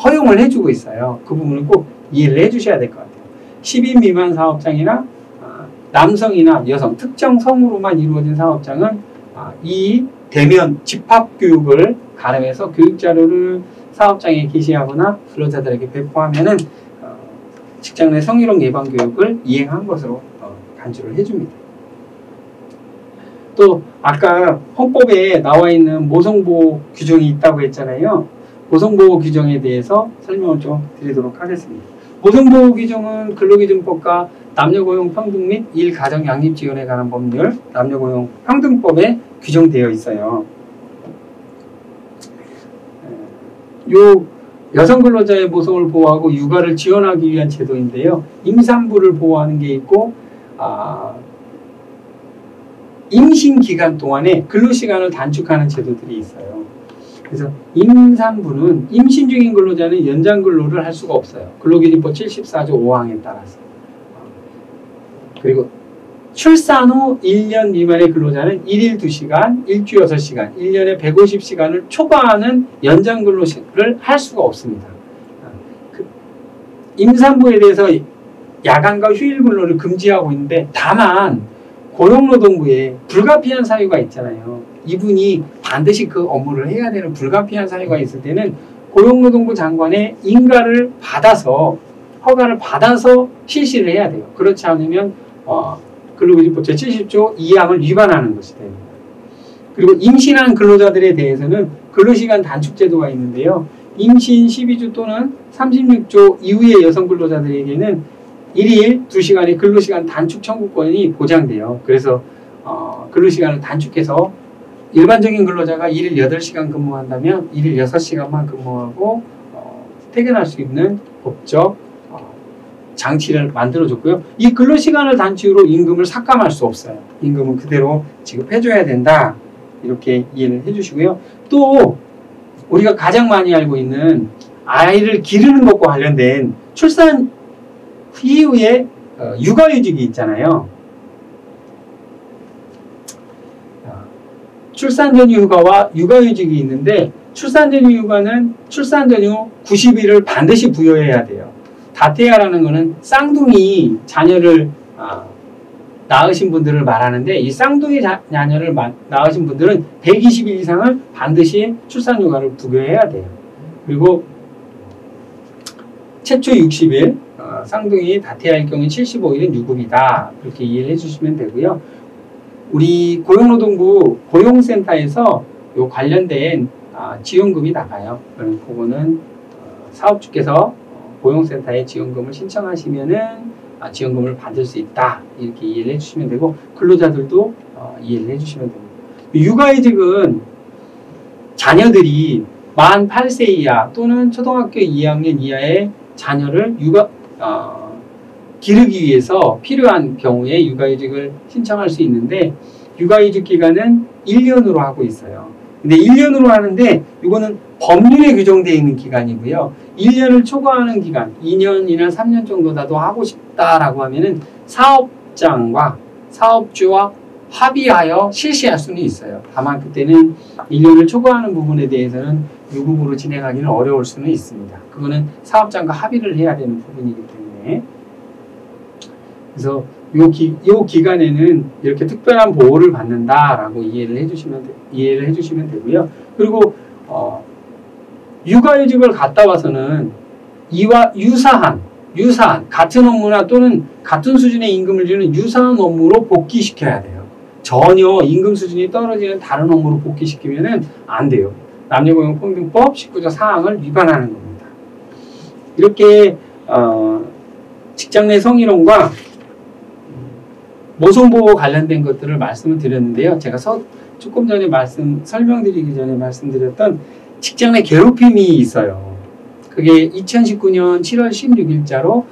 허용을 해주고 있어요. 그 부분을 꼭 이해를 해주셔야 될 것 같아요. 10인 미만 사업장이나 남성이나 여성, 특정 성으로만 이루어진 사업장은 이 대면 집합교육을 가름해서 교육자료를 사업장에 게시하거나 근로자들에게 배포하면은 직장 내 성희롱 예방교육을 이행한 것으로 간주를 해줍니다. 또 아까 헌법에 나와 있는 모성보호 규정이 있다고 했잖아요. 모성보호 규정에 대해서 설명을 좀 드리도록 하겠습니다. 고등보호 규정은 근로기준법과 남녀고용평등 및 일가정 양립 지원에 관한 법률, 남녀고용평등법에 규정되어 있어요. 요 여성 근로자의 모성을 보호하고 육아를 지원하기 위한 제도인데요. 임산부를 보호하는 게 있고, 임신 기간 동안에 근로시간을 단축하는 제도들이 있어요. 그래서 임산부는 임신 중인 근로자는 연장 근로를 할 수가 없어요. 근로기준법 74조 5항에 따라서. 그리고 출산 후 1년 미만의 근로자는 1일 2시간, 일주 6시간, 1년에 150시간을 초과하는 연장 근로를 할 수가 없습니다. 임산부에 대해서 야간과 휴일 근로를 금지하고 있는데, 다만 고용노동부에 불가피한 사유가 있잖아요. 이분이 반드시 그 업무를 해야 되는 불가피한 사유가 있을 때는 고용노동부 장관의 인가를 받아서, 허가를 받아서 실시를 해야 돼요. 그렇지 않으면 근로기준법 제70조 2항을 위반하는 것이 됩니다. 그리고 임신한 근로자들에 대해서는 근로시간 단축 제도가 있는데요. 임신 12주 또는 36조 이후의 여성 근로자들에게는 1일 2시간의 근로시간 단축 청구권이 보장돼요. 그래서 근로시간을 단축해서 일반적인 근로자가 1일 8시간 근무한다면 1일 6시간만 근무하고 퇴근할 수 있는 법적 장치를 만들어줬고요. 이 근로시간을 단축으로 임금을 삭감할 수 없어요. 임금은 그대로 지급해줘야 된다. 이렇게 이해를 해주시고요. 또 우리가 가장 많이 알고 있는 아이를 기르는 것과 관련된 출산 이후에 육아휴직이 있잖아요. 출산 전후 휴가와 육아휴직이 있는데, 출산 전후 휴가는 출산 전후 90일을 반드시 부여해야 돼요. 다태아라는 것은 쌍둥이 자녀를 낳으신 분들을 말하는데, 이 쌍둥이 자녀를 낳으신 분들은 120일 이상을 반드시 출산 휴가를 부여해야 돼요. 그리고 최초 60일, 쌍둥이 다태아일 경우 75일은 유급이다. 그렇게 이해를 해주시면 되고요. 우리 고용노동부 고용센터에서 요 관련된 지원금이 나가요. 그거는 사업주께서 고용센터에 지원금을 신청하시면은 지원금을 받을 수 있다. 이렇게 이해를 해주시면 되고, 근로자들도 이해를 해주시면 됩니다. 육아휴직은 자녀들이 만 8세 이하 또는 초등학교 2학년 이하의 자녀를 기르기 위해서 필요한 경우에 육아휴직을 신청할 수 있는데, 육아휴직 기간은 1년으로 하고 있어요. 근데 1년으로 하는데 이거는 법률에 규정되어 있는 기간이고요. 1년을 초과하는 기간, 2년이나 3년 정도라도 하고 싶다라고 하면은 사업장과 사업주와 합의하여 실시할 수는 있어요. 다만 그때는 1년을 초과하는 부분에 대해서는 유급으로 진행하기는 어려울 수는 있습니다. 그거는 사업장과 합의를 해야 되는 부분이기 때문에. 그래서 요 기간에는 이렇게 특별한 보호를 받는다라고 이해를 해주시면 되고요. 그리고 육아휴직을 갔다 와서는 이와 유사한 같은 업무나 또는 같은 수준의 임금을 주는 유사한 업무로 복귀시켜야 돼요. 전혀 임금 수준이 떨어지는 다른 업무로 복귀시키면은 안 돼요. 남녀고용평등법 19조 4항을 위반하는 겁니다. 이렇게 직장 내 성희롱과 모성보호 관련된 것들을 말씀을 드렸는데요. 제가 조금 전에 설명드리기 전에 말씀드렸던 직장 내 괴롭힘이 있어요. 그게 2019년 7월 16일자로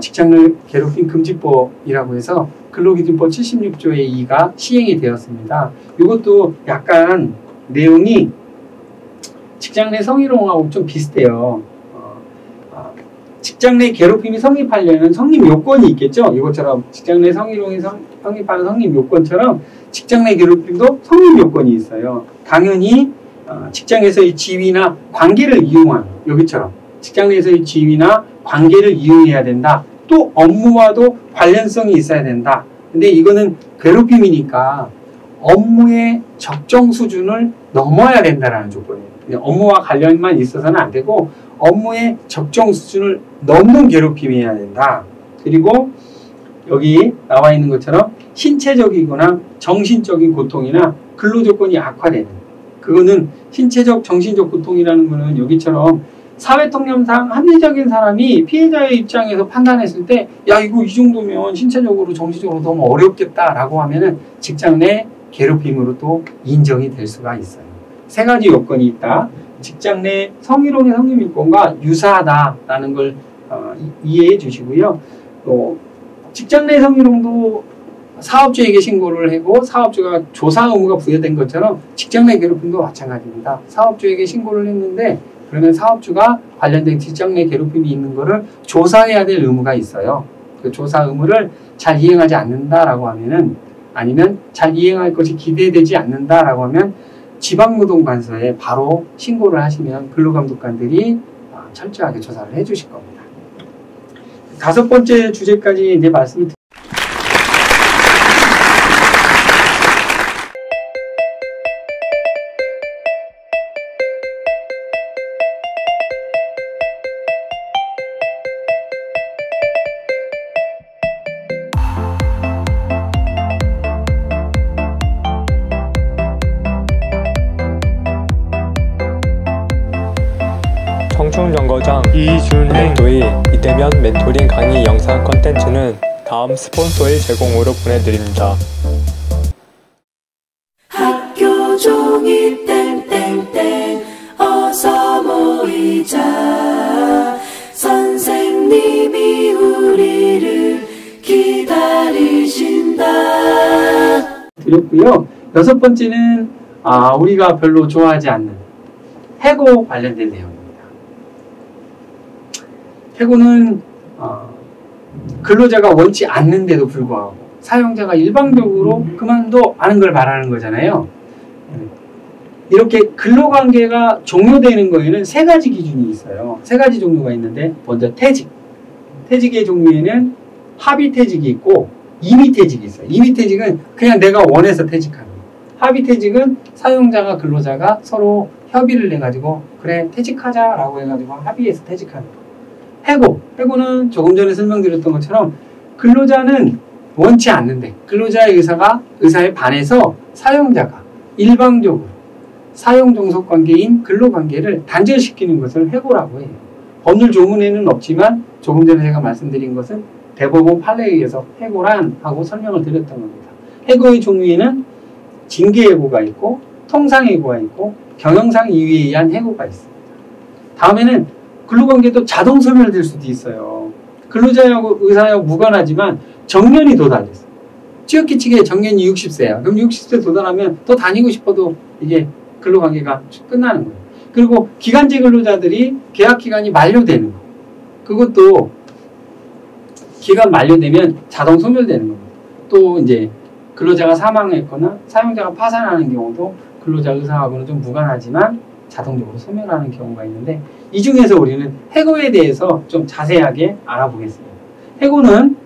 직장 내 괴롭힘 금지법이라고 해서 근로기준법 76조의 2가 시행이 되었습니다. 이것도 약간 내용이 직장 내 성희롱하고 좀 비슷해요. 직장 내 괴롭힘이 성립하려면 성립 요건이 있겠죠. 이것처럼 직장 내 성희롱이 성립하는 성립 요건처럼 직장 내 괴롭힘도 성립 요건이 있어요. 당연히 직장에서의 지위나 관계를 이용하는, 여기처럼 직장 내에서의 지위나 관계를 이용해야 된다. 또 업무와도 관련성이 있어야 된다. 근데 이거는 괴롭힘이니까 업무의 적정 수준을 넘어야 된다는 조건이에요. 업무와 관련만 있어서는 안 되고 업무의 적정 수준을 넘는 괴롭힘이어야 된다. 그리고 여기 나와 있는 것처럼 신체적이거나 정신적인 고통이나 근로조건이 악화되는, 그거는 신체적 정신적 고통이라는 거는 여기처럼 사회통념상 합리적인 사람이 피해자의 입장에서 판단했을 때, 야, 이거 이 정도면 신체적으로, 정신적으로 너무 어렵겠다라고 하면은 직장 내 괴롭힘으로 또 인정이 될 수가 있어요. 세 가지 요건이 있다. 직장 내 성희롱의 성립요건과 유사하다라는 걸 이해해 주시고요. 또 직장 내 성희롱도 사업주에게 신고를 하고 사업주가 조사 의무가 부여된 것처럼 직장 내 괴롭힘도 마찬가지입니다. 사업주에게 신고를 했는데 그러면 사업주가 관련된 직장 내 괴롭힘이 있는 거를 조사해야 될 의무가 있어요. 그 조사 의무를 잘 이행하지 않는다라고 하면은, 아니면 잘 이행할 것이 기대되지 않는다라고 하면 지방노동관서에 바로 신고를 하시면 근로감독관들이 철저하게 조사를 해 주실 겁니다. 5번째 주제까지 이제 말씀을 드립니다. 청춘연구장 이준행 멘토의 이대면 멘토링 강의 영상 컨텐츠는 다음 스폰서의 제공으로 보내드립니다. 학교 종이 땡땡땡 어서 모이자 선생님이 우리를 기다리신다. 드렸고요. 6번째는 우리가 별로 좋아하지 않는 해고 관련된 내용입니다. 해고는 근로자가 원치 않는데도 불구하고 사용자가 일방적으로 그만둬 하는 걸 말하는 거잖아요. 이렇게 근로관계가 종료되는 거에는 3가지 기준이 있어요. 3가지 종류가 있는데, 먼저 퇴직. 퇴직의 종류에는 합의퇴직이 있고 임의퇴직이 있어요. 임의퇴직은 그냥 내가 원해서 퇴직하는 거예요. 합의퇴직은 사용자가 근로자가 서로 협의를 해가지고 그래 퇴직하자라고 해가지고 합의해서 퇴직하는 거예요. 해고는 조금 전에 설명드렸던 것처럼 근로자는 원치 않는데 근로자의 의사에 반해서 사용자가 일방적으로 사용종속관계인 근로관계를 단절시키는 것을 해고라고 해요. 법률 조문에는 없지만 조금 전에 제가 말씀드린 것은 대법원 판례에 의해서 해고란 하고 설명을 드렸던 겁니다. 해고의 종류에는 징계해고가 있고 통상해고가 있고 경영상 이유에 의한 해고가 있습니다. 다음에는 근로관계도 자동 소멸될 수도 있어요. 근로자하고 의사하고 무관하지만 정년이 도달했어요. 취업규칙에 정년이 60세야. 그럼 60세 도달하면 또 다니고 싶어도 이게 근로관계가 끝나는 거예요. 그리고 기간제 근로자들이 계약기간이 만료되는 거. 그것도 기간 만료되면 자동 소멸되는 겁니다. 또 이제 근로자가 사망했거나 사용자가 파산하는 경우도 근로자 의사하고는 좀 무관하지만 자동적으로 소멸하는 경우가 있는데, 이 중에서 우리는 해고에 대해서 좀 자세하게 알아보겠습니다. 해고는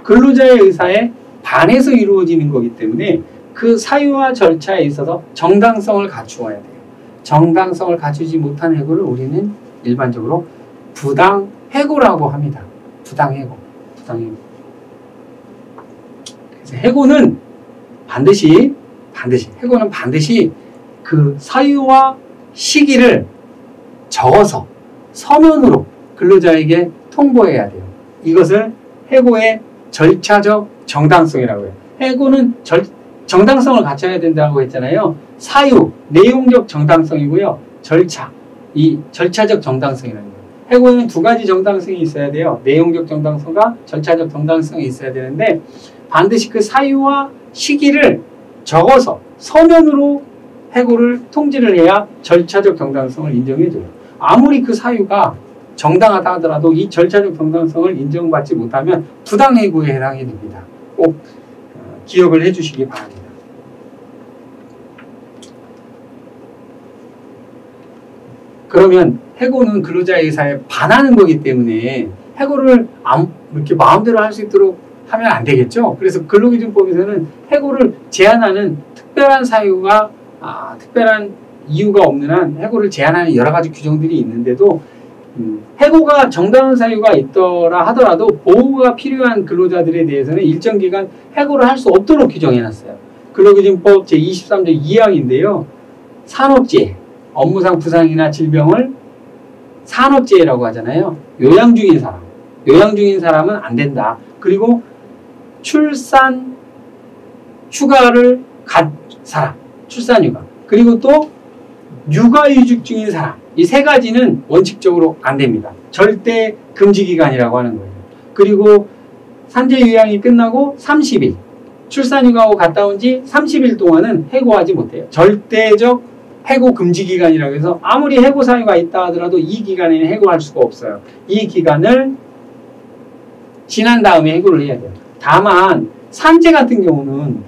근로자의 의사에 반해서 이루어지는 거기 때문에 그 사유와 절차에 있어서 정당성을 갖추어야 돼요. 정당성을 갖추지 못한 해고를 우리는 일반적으로 부당해고라고 합니다. 부당해고. 그래서 해고는 반드시 그 사유와 시기를 적어서 서면으로 근로자에게 통보해야 돼요. 이것을 해고의 절차적 정당성이라고 해요. 해고는 정당성을 갖춰야 된다고 했잖아요. 사유, 내용적 정당성이고요. 절차, 이 절차적 정당성이라는 거예요. 해고에는 2가지 정당성이 있어야 돼요. 내용적 정당성과 절차적 정당성이 있어야 되는데, 반드시 그 사유와 시기를 적어서 서면으로 해고를 통지를 해야 절차적 정당성을 인정해줘요. 아무리 그 사유가 정당하다 하더라도 이 절차적 정당성을 인정받지 못하면 부당해고에 해당이 됩니다. 꼭 기억을 해주시기 바랍니다. 그러면 해고는 근로자의 의사에 반하는 거기 때문에 해고를 이렇게 마음대로 할 수 있도록 하면 안 되겠죠. 그래서 근로기준법에서는 해고를 제한하는 특별한 사유가 특별한 이유가 없는 한 해고를 제한하는 여러 가지 규정들이 있는데도 해고가 정당한 사유가 있더라 하더라도 보호가 필요한 근로자들에 대해서는 일정 기간 해고를 할 수 없도록 규정해놨어요. 근로기준법 제23조 2항인데요. 산업재해, 업무상 부상이나 질병을 산업재해라고 하잖아요. 요양 중인 사람. 요양 중인 사람은 안 된다. 그리고 출산 휴가를 간 사람. 출산 휴가. 그리고 또 육아휴직 중인 사람. 이 세 가지는 원칙적으로 안 됩니다. 절대 금지 기간이라고 하는 거예요. 그리고 산재 요양이 끝나고 30일. 출산휴가하고 갔다 온 지 30일 동안은 해고하지 못해요. 절대적 해고 금지 기간이라고 해서 아무리 해고 사유가 있다 하더라도 이 기간에는 해고할 수가 없어요. 이 기간을 지난 다음에 해고를 해야 돼요. 다만 산재 같은 경우는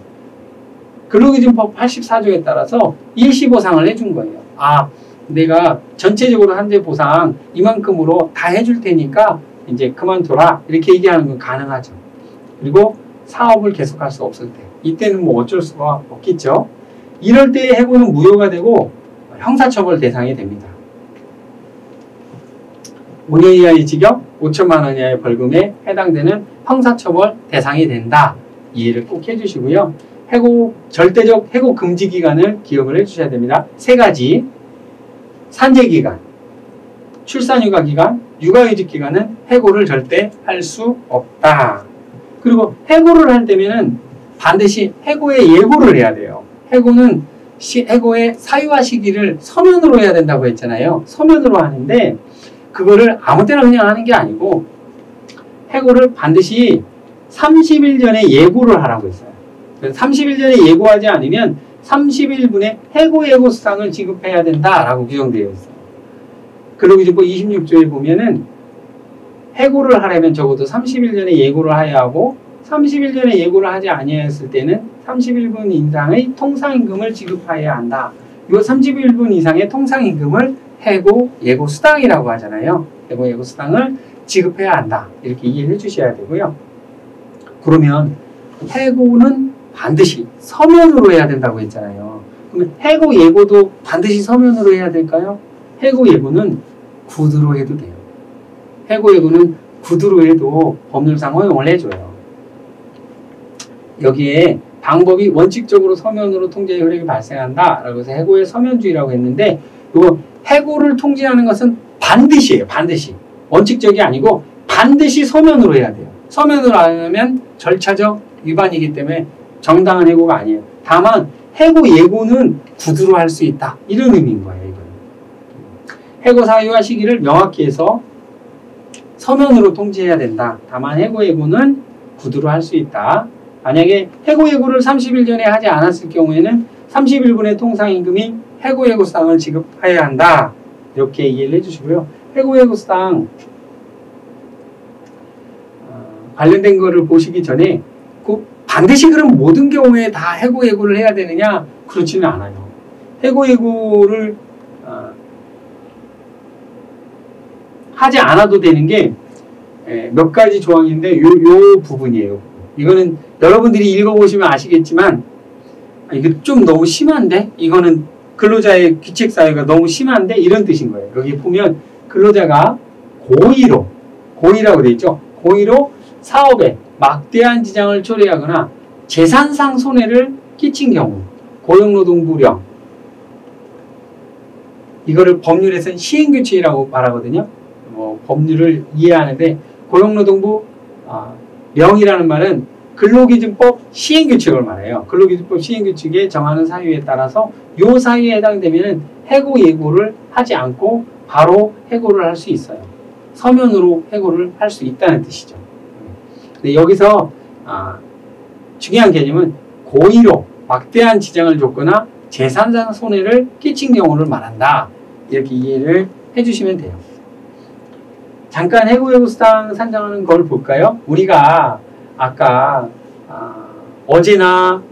근로기준법 84조에 따라서 일시보상을 해준 거예요. 아, 내가 전체적으로 산재 보상 이만큼으로 다 해줄 테니까 이제 그만둬라 이렇게 얘기하는 건 가능하죠. 그리고 사업을 계속할 수 없을 때 이때는 뭐 어쩔 수가 없겠죠. 이럴 때 해고는 무효가 되고 형사처벌 대상이 됩니다. 5년 이하의 징역, 5천만 원 이하의 벌금에 해당되는 형사처벌 대상이 된다. 이해를 꼭 해주시고요. 절대적 해고 금지 기간을 기억을 해주셔야 됩니다. 세 가지. 산재 기간, 출산휴가 기간, 육아휴직 기간은 해고를 절대 할 수 없다. 그리고 해고를 할 때면은 반드시 해고의 예고를 해야 돼요. 해고는 해고의 사유와 시기를 서면으로 해야 된다고 했잖아요. 서면으로 하는데 그거를 아무 때나 그냥 하는 게 아니고 해고를 반드시 30일 전에 예고를 하라고 했어요. 30일 전에 예고하지 않으면 30일분에 해고예고수당을 지급해야 된다라고 규정되어 있어요. 근로기준법 26조에 보면은 해고를 하려면 적어도 30일 전에 예고를 해야 하고 30일 전에 예고를 하지 아니했을 때는 30일분 이상의 통상임금을 지급해야 한다. 이 30일분 이상의 통상임금을 해고 예고수당이라고 하잖아요. 해고 예고수당을 지급해야 한다. 이렇게 이해를 해주셔야 되고요. 그러면 해고는 반드시 서면으로 해야 된다고 했잖아요. 그러면 해고 예고도 반드시 서면으로 해야 될까요? 해고 예고는 구두로 해도 돼요. 해고 예고는 구두로 해도 법률상 허용을 해줘요. 여기에 방법이 원칙적으로 서면으로 통제 효력이 발생한다 라고 해서 해고의 서면주의라고 했는데 이거 해고를 통제하는 것은 반드시예요. 반드시. 원칙적이 아니고 반드시 서면으로 해야 돼요. 서면으로 안 하면 절차적 위반이기 때문에 정당한 해고가 아니에요. 다만 해고 예고는 구두로 할 수 있다. 이런 의미인 거예요. 이거는. 해고 사유와 시기를 명확히 해서 서면으로 통제해야 된다. 다만 해고 예고는 구두로 할 수 있다. 만약에 해고 예고를 30일 전에 하지 않았을 경우에는 30일분의 통상임금이 해고 예고수당을 지급해야 한다. 이렇게 이해를 해주시고요. 해고 예고수당 관련된 거를 보시기 전에 반드시 그럼 모든 경우에 다 해고 예고를 해야 되느냐? 그렇지는 않아요. 해고 예고를 하지 않아도 되는 게 몇 가지 조항인데 요 부분이에요. 이거는 여러분들이 읽어보시면 아시겠지만 이거 좀 너무 심한데? 이거는 근로자의 귀책 사유가 너무 심한데? 이런 뜻인 거예요. 여기 보면 근로자가 고의라고 되어 있죠. 고의로 사업에 막대한 지장을 초래하거나 재산상 손해를 끼친 경우 고용노동부령 이거를 법률에서는 시행규칙이라고 말하거든요. 법률을 이해하는데 고용노동부 명이라는 말은 근로기준법 시행규칙을 말해요. 근로기준법 시행규칙에 정하는 사유에 따라서 이 사유에 해당되면 해고 예고를 하지 않고 바로 해고를 할 수 있어요. 서면으로 해고를 할 수 있다는 뜻이죠. 근데 여기서 중요한 개념은 고의로 막대한 지장을 줬거나 재산상 손해를 끼친 경우를 말한다. 이렇게 이해를 해주시면 돼요. 잠깐 해고예고수당 산정하는 걸 볼까요? 우리가 아까 어제나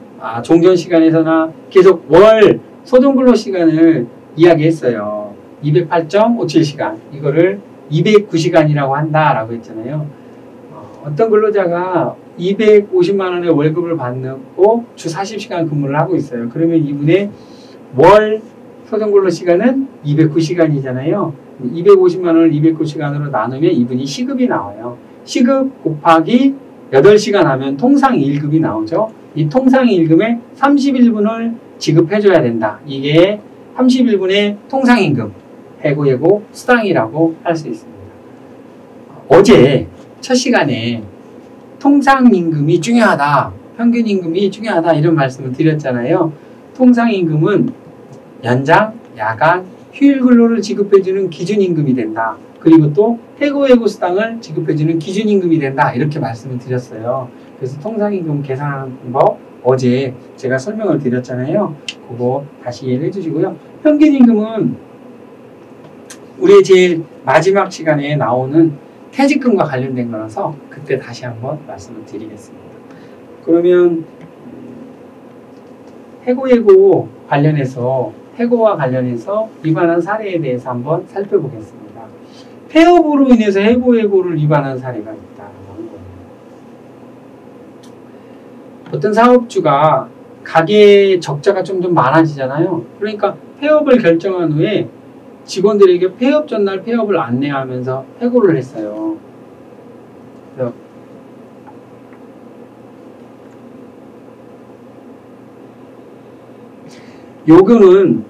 종전 시간에서나 계속 월 소정근로시간을 이야기했어요. 208.57시간 이거를 209시간이라고 한다라고 했잖아요. 어떤 근로자가 250만 원의 월급을 받고 주 40시간 근무를 하고 있어요. 그러면 이분의 월 소정근로시간은 209시간이잖아요. 250만 원을 209시간으로 나누면 이분이 시급이 나와요. 시급 곱하기 8시간 하면 통상일급이 나오죠. 이 통상일금의 31분을 지급해줘야 된다. 이게 31분의 통상임금, 해고 수당이라고 할 수 있습니다. 어제 첫 시간에 통상임금이 중요하다, 평균임금이 중요하다 이런 말씀을 드렸잖아요. 통상임금은 연장, 야간, 휴일 근로를 지급해주는 기준임금이 된다. 그리고 또 해고 수당을 지급해주는 기준임금이 된다. 이렇게 말씀을 드렸어요. 그래서 통상임금 계산하는 방법 어제 제가 설명을 드렸잖아요. 그거 다시 이해를 해주시고요. 평균임금은 우리의 제일 마지막 시간에 나오는 퇴직금과 관련된 거라서 그때 다시 한번 말씀을 드리겠습니다. 그러면 해고 해고와 관련해서 위반한 사례에 대해서 한번 살펴보겠습니다. 폐업으로 인해서 해고를 위반한 사례가 있다는 거예요. 어떤 사업주가 가게 적자가 좀 많아지잖아요. 그러니까 폐업을 결정한 후에 직원들에게 폐업 전날 폐업을 안내하면서 해고를 했어요. 그래서 요거는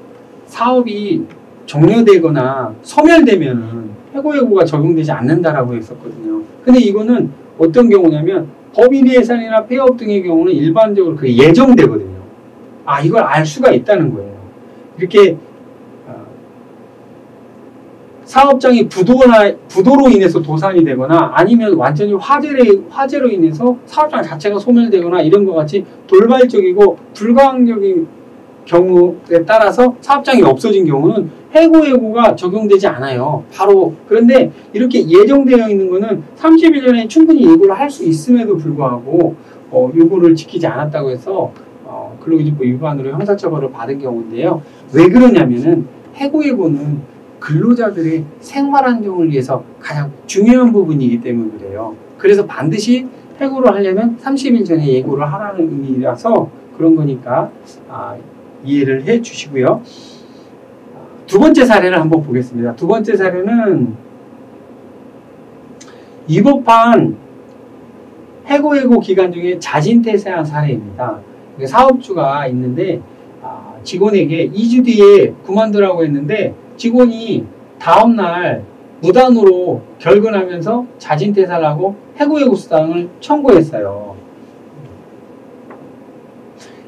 사업이 종료되거나 소멸되면은 해고가 적용되지 않는다라고 했었거든요. 근데 이거는 어떤 경우냐면 법인의 해산이나 폐업 등의 경우는 일반적으로 그게 예정되거든요. 아, 이걸 알 수가 있다는 거예요. 이렇게 사업장이 부도로 인해서 도산이 되거나 아니면 완전히 화재로 인해서 사업장 자체가 소멸되거나 이런 것 같이 돌발적이고 불가항적인 경우에 따라서 사업장이 없어진 경우는 해고가 적용되지 않아요. 바로. 그런데 이렇게 예정되어 있는 거는 30일 전에 충분히 예고를 할 수 있음에도 불구하고 요구를 지키지 않았다고 해서 근로기준법 위반으로 형사처벌을 받은 경우인데요. 왜 그러냐면은 해고는 근로자들의 생활 안정을 위해서 가장 중요한 부분이기 때문에 그래요. 그래서 반드시 해고를 하려면 30일 전에 예고를 하라는 의미라서 그런 거니까 이해를 해 주시고요. 두 번째 사례를 한번 보겠습니다. 두 번째 사례는 위법한 해고 기간 중에 자진퇴사한 사례입니다. 사업주가 있는데 직원에게 2주 뒤에 그만두라고 했는데 직원이 다음날 무단으로 결근하면서 자진퇴사를 하고 해고 수당을 청구했어요.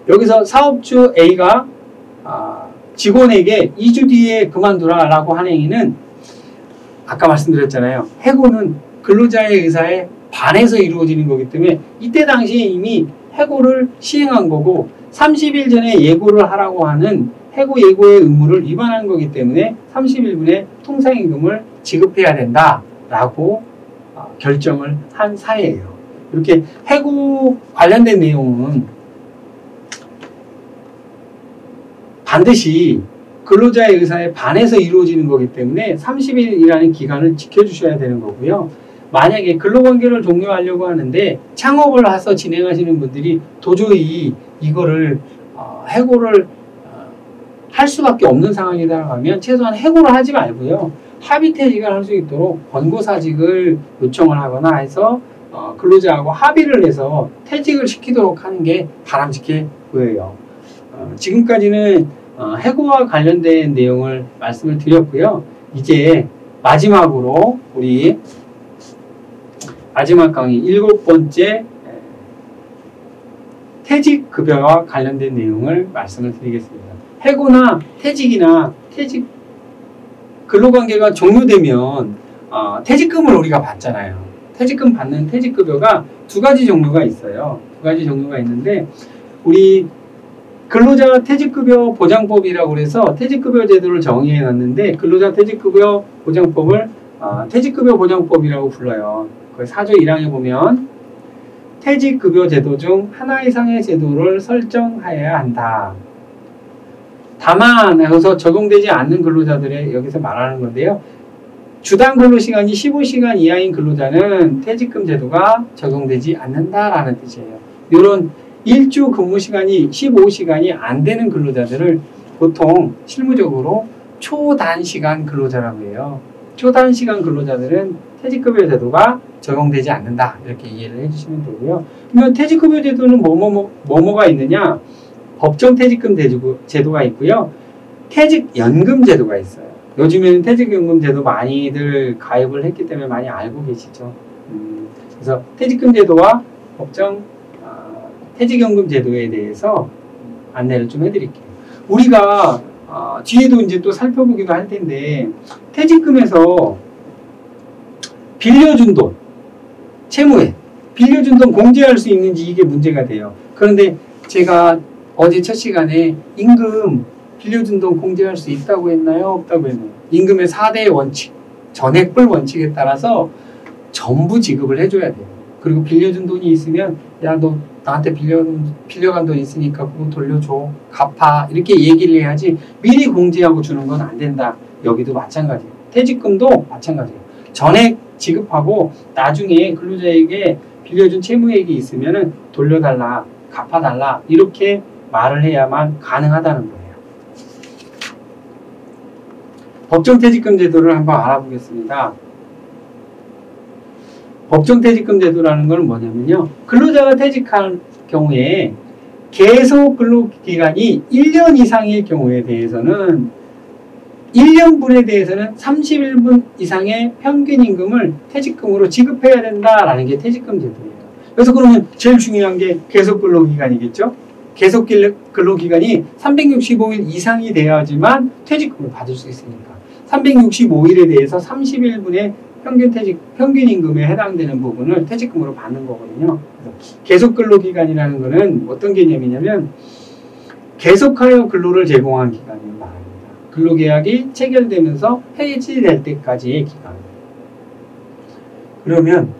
여기서 사업주 A가 직원에게 2주 뒤에 그만두라 라고 한 행위는 아까 말씀드렸잖아요. 해고는 근로자의 의사에 반해서 이루어지는 거기 때문에 이때 당시에 이미 해고를 시행한 거고 30일 전에 예고를 하라고 하는 해고 예고의 의무를 위반한 거기 때문에 30일분의 통상임금을 지급해야 된다라고 결정을 한 사례예요. 이렇게 해고 관련된 내용은 반드시 근로자의 의사에 반해서 이루어지는 거기 때문에 30일이라는 기간을 지켜주셔야 되는 거고요. 만약에 근로관계를 종료하려고 하는데 창업을 해서 진행하시는 분들이 도저히 이거를 해고를 할 수밖에 없는 상황이다 하면 최소한 해고를 하지 말고요. 합의퇴직을 할 수 있도록 권고사직을 요청을 하거나 해서 근로자하고 합의를 해서 퇴직을 시키도록 하는 게 바람직해 보여요. 지금까지는 해고와 관련된 내용을 말씀을 드렸고요. 이제 마지막으로 우리 마지막 강의 7번째 퇴직급여와 관련된 내용을 말씀을 드리겠습니다. 해고나 퇴직이나 근로관계가 종료되면 퇴직금을 우리가 받잖아요. 퇴직금 받는 퇴직급여가 두 가지 종류가 있어요. 두 가지 종류가 있는데 우리 근로자 퇴직급여 보장법이라고 해서 퇴직급여 제도를 정의해 놨는데 근로자 퇴직급여 보장법을 퇴직급여 보장법이라고 불러요. 그 4조 1항에 보면 퇴직급여 제도 중 하나 이상의 제도를 설정하여야 한다. 다만 여기서 적용되지 않는 근로자들의 여기서 말하는 건데요. 주당 근로시간이 15시간 이하인 근로자는 퇴직금 제도가 적용되지 않는다라는 뜻이에요. 이런 일주 근무시간이 15시간이 안 되는 근로자들을 보통 실무적으로 초단시간 근로자라고 해요. 초단시간 근로자들은 퇴직급여 제도가 적용되지 않는다. 이렇게 이해를 해주시면 되고요. 그러면 퇴직급여 제도는 뭐가 있느냐? 법정 퇴직금 제도가 있고요. 퇴직연금 제도가 있어요. 요즘에는 퇴직연금 제도 많이들 가입을 했기 때문에 많이 알고 계시죠. 그래서 퇴직금 제도와 법정 퇴직연금 제도에 대해서 안내를 좀 해드릴게요. 우리가 뒤에도 이제 또 살펴보기도 할 텐데 퇴직금에서 빌려준 돈, 채무액, 빌려준 돈 공제할 수 있는지 이게 문제가 돼요. 그런데 제가 어제 첫 시간에 임금 빌려준 돈 공제할 수 있다고 했나요? 없다고 했나요? 임금의 4대 원칙, 전액불 원칙에 따라서 전부 지급을 해줘야 돼요. 그리고 빌려준 돈이 있으면 야, 너 나한테 빌려간 돈 있으니까 그거 돌려줘. 갚아. 이렇게 얘기를 해야지 미리 공제하고 주는 건 안 된다. 여기도 마찬가지예요. 퇴직금도 마찬가지예요. 전액 지급하고 나중에 근로자에게 빌려준 채무액이 있으면 돌려달라. 갚아달라. 이렇게 말을 해야만 가능하다는 거예요. 법정퇴직금 제도를 한번 알아보겠습니다. 법정퇴직금 제도라는 건 뭐냐면요. 근로자가 퇴직할 경우에 계속 근로기간이 1년 이상일 경우에 대해서는 1년분에 대해서는 31분 이상의 평균임금을 퇴직금으로 지급해야 된다라는 게 퇴직금 제도예요. 그래서 그러면 제일 중요한 게 계속 근로기간이겠죠. 계속 근로기간이 365일 이상이 돼야지만 퇴직금을 받을 수 있으니까 365일에 대해서 31분의 평균임금에 해당되는 부분을 퇴직금으로 받는 거거든요. 계속 근로기간이라는 거는 어떤 개념이냐면 계속하여 근로를 제공한 기간을 말합니다. 근로계약이 체결되면서 해지될 때까지의 기간. 그러면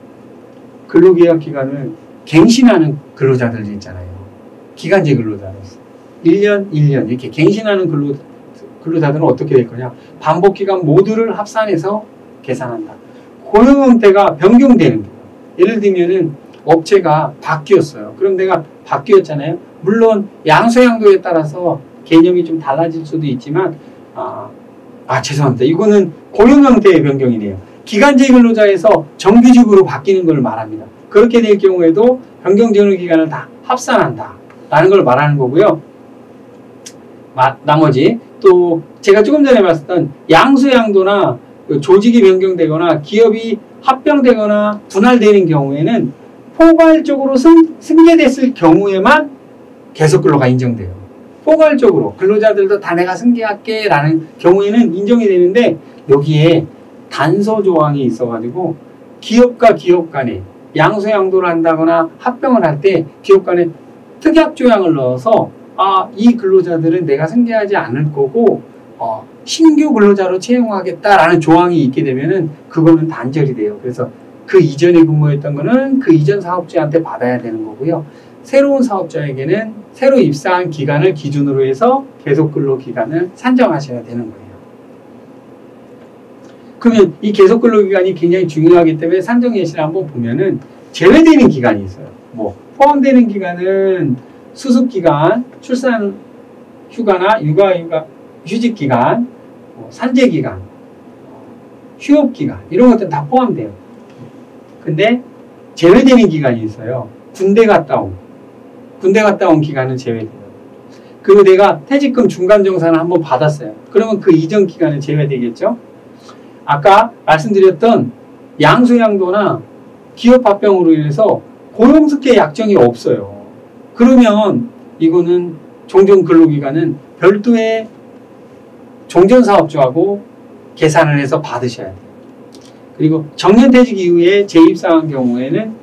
근로계약 기간을 갱신하는 근로자들 있잖아요. 기간제 근로자로서 1년, 1년 이렇게 갱신하는 근로자들은 어떻게 될 거냐. 반복기간 모두를 합산해서 계산한다. 고용 형태가 변경되는 거예요. 예를 들면은 업체가 바뀌었어요. 그럼 내가 바뀌었잖아요. 물론 양수양도에 따라서 개념이 좀 달라질 수도 있지만 죄송합니다. 이거는 고용 형태의 변경이네요. 기간제 근로자에서 정규직으로 바뀌는 걸 말합니다. 그렇게 될 경우에도 변경 전후 기간을 다 합산한다 라는 걸 말하는 거고요. 나머지 또 제가 조금 전에 말했던 양수양도나 조직이 변경되거나 기업이 합병되거나 분할되는 경우에는 포괄적으로 승계됐을 경우에만 계속근로가 인정돼요. 포괄적으로 근로자들도 다 내가 승계할게 라는 경우에는 인정이 되는데 여기에 단서 조항이 있어가지고 기업과 기업 간에 양수양도를 한다거나 합병을 할 때 기업 간에 특약 조항을 넣어서 이 근로자들은 내가 승계하지 않을 거고 신규 근로자로 채용하겠다라는 조항이 있게 되면은 그거는 단절이 돼요. 그래서 그 이전에 근무했던 거는 그 이전 사업자한테 받아야 되는 거고요. 새로운 사업자에게는 새로 입사한 기간을 기준으로 해서 계속 근로 기간을 산정하셔야 되는 거예요. 그러면 이 계속 근로 기간이 굉장히 중요하기 때문에 산정 예시를 한번 보면은 제외되는 기간이 있어요. 포함되는 기간은 수습 기간, 출산 휴가나 육아 휴직 기간, 산재 기간, 휴업 기간 이런 것들 다 포함돼요. 근데 제외되는 기간이 있어요. 군대 갔다 온 기간은 제외돼요. 그리고 내가 퇴직금 중간정산을 한번 받았어요. 그러면 그 이전 기간은 제외되겠죠. 아까 말씀드렸던 양수양도나 기업 합병으로 인해서 고용승계 약정이 없어요. 그러면 이거는 종전근로기간은 별도의 종전사업주하고 계산을 해서 받으셔야 돼요. 그리고 정년퇴직 이후에 재입사한 경우에는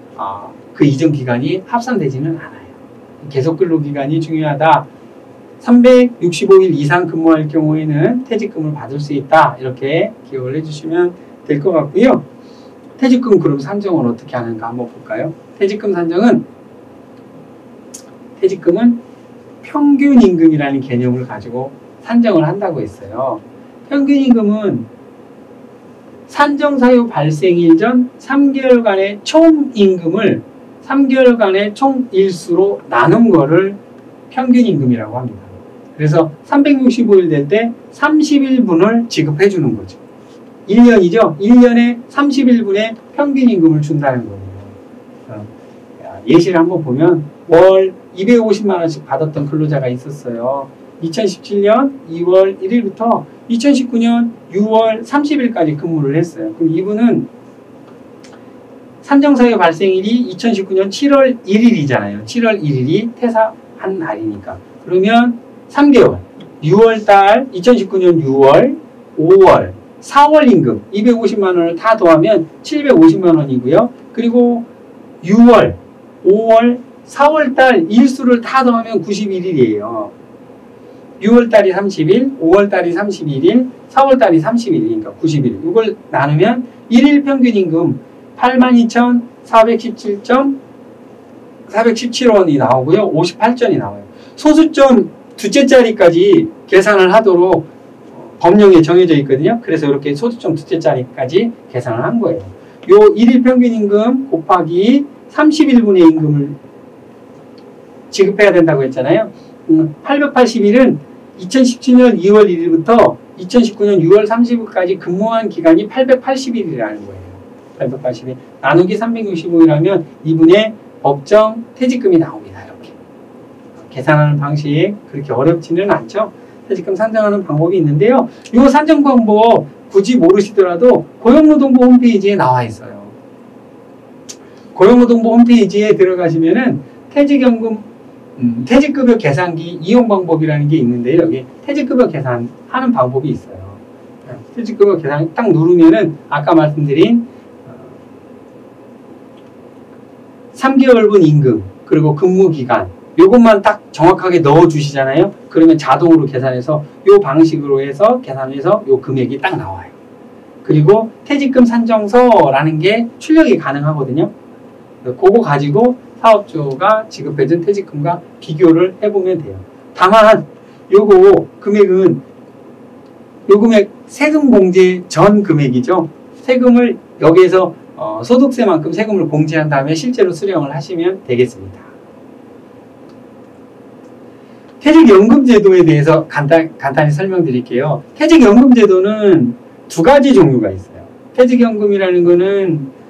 그 이전 기간이 합산되지는 않아요. 계속근로기간이 중요하다. 365일 이상 근무할 경우에는 퇴직금을 받을 수 있다. 이렇게 기억을 해주시면 될 것 같고요. 퇴직금 그럼 산정을 어떻게 하는가 한번 볼까요? 퇴직금 산정은 평균임금이라는 개념을 가지고 산정을 한다고 했어요. 평균임금은 산정사유 발생일 전 3개월간의 총임금을 3개월간의 총일수로 나눈 거를 평균임금이라고 합니다. 그래서 365일 될 때 31분을 지급해 주는 거죠. 1년이죠. 1년에 31분의 평균임금을 준다는 거예요. 예시를 한번 보면 월 250만 원씩 받았던 근로자가 있었어요. 2017년 2월 1일부터 2019년 6월 30일까지 근무를 했어요. 그럼 이분은 산정사유 발생일이 2019년 7월 1일이잖아요. 7월 1일이 퇴사한 날이니까. 그러면 3개월. 6월달 2019년 6월, 5월, 4월 임금 250만 원을 다 더하면 750만 원이고요. 그리고 6월, 5월, 4월달 일수를 다 더하면 91일이에요. 6월달이 30일, 5월달이 31일, 4월달이 30일이니까 90일. 이걸 나누면 1일 평균 임금 82,417원이 나오고요. 58전이 나와요. 소수점 두째 자리까지 계산을 하도록 법령에 정해져 있거든요. 그래서 이렇게 소수점 두째 자리까지 계산을 한 거예요. 요 1일 평균 임금 곱하기 31분의 임금을 지급해야 된다고 했잖아요. 880일은 2017년 2월 1일부터 2019년 6월 30일까지 근무한 기간이 880일이라는 거예요. 880일 나누기 365일 이분의 법정 퇴직금이 나옵니다. 이렇게 계산하는 방식 그렇게 어렵지는 않죠. 퇴직금 산정하는 방법이 있는데요. 이 산정 방법 굳이 모르시더라도 고용노동부 홈페이지에 나와 있어요. 고용노동부 홈페이지에 들어가시면은 퇴직연금 퇴직급여 계산기 이용 방법이라는 게 있는데 여기 퇴직급여 계산하는 방법이 있어요. 퇴직급여 계산 딱 누르면은 아까 말씀드린 3개월분 임금 그리고 근무기간 요것만 딱 정확하게 넣어 주시잖아요. 그러면 자동으로 계산해서 요 방식으로 해서 계산해서 요 금액이 딱 나와요. 그리고 퇴직금 산정서라는 게 출력이 가능하거든요. 그거 가지고 사업주가 지급해준 퇴직금과 비교를 해보면 돼요. 다만 요거 금액은 요 금액 세금 공제 전 금액이죠. 세금을 여기에서 소득세만큼 세금을 공제한 다음에 실제로 수령을 하시면 되겠습니다. 퇴직연금제도에 대해서 간단히 설명드릴게요. 퇴직연금제도는 두 가지 종류가 있어요. 퇴직연금이라는 거는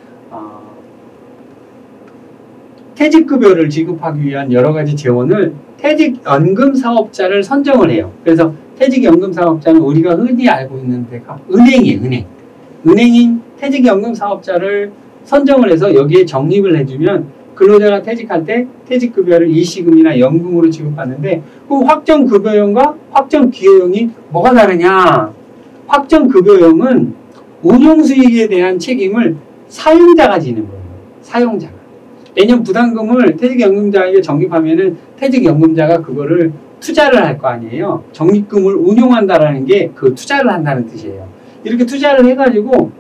퇴직급여를 지급하기 위한 여러 가지 재원을 퇴직연금 사업자를 선정을 해요. 그래서 퇴직연금 사업자는 우리가 흔히 알고 있는 데가 은행이에요. 은행인 퇴직연금 사업자를 선정을 해서 여기에 적립을 해주면 근로자가 퇴직할 때 퇴직급여를 일시금이나 연금으로 지급받는데 그 확정급여형과 확정기여형이 뭐가 다르냐? 확정급여형은 운용수익에 대한 책임을 사용자가 지는 거예요. 사용자가. 매년 부담금을 퇴직연금자에게 적립하면은 퇴직연금자가 그거를 투자를 할 거 아니에요. 적립금을 운용한다라는 게 그 투자를 한다는 뜻이에요. 이렇게 투자를 해가지고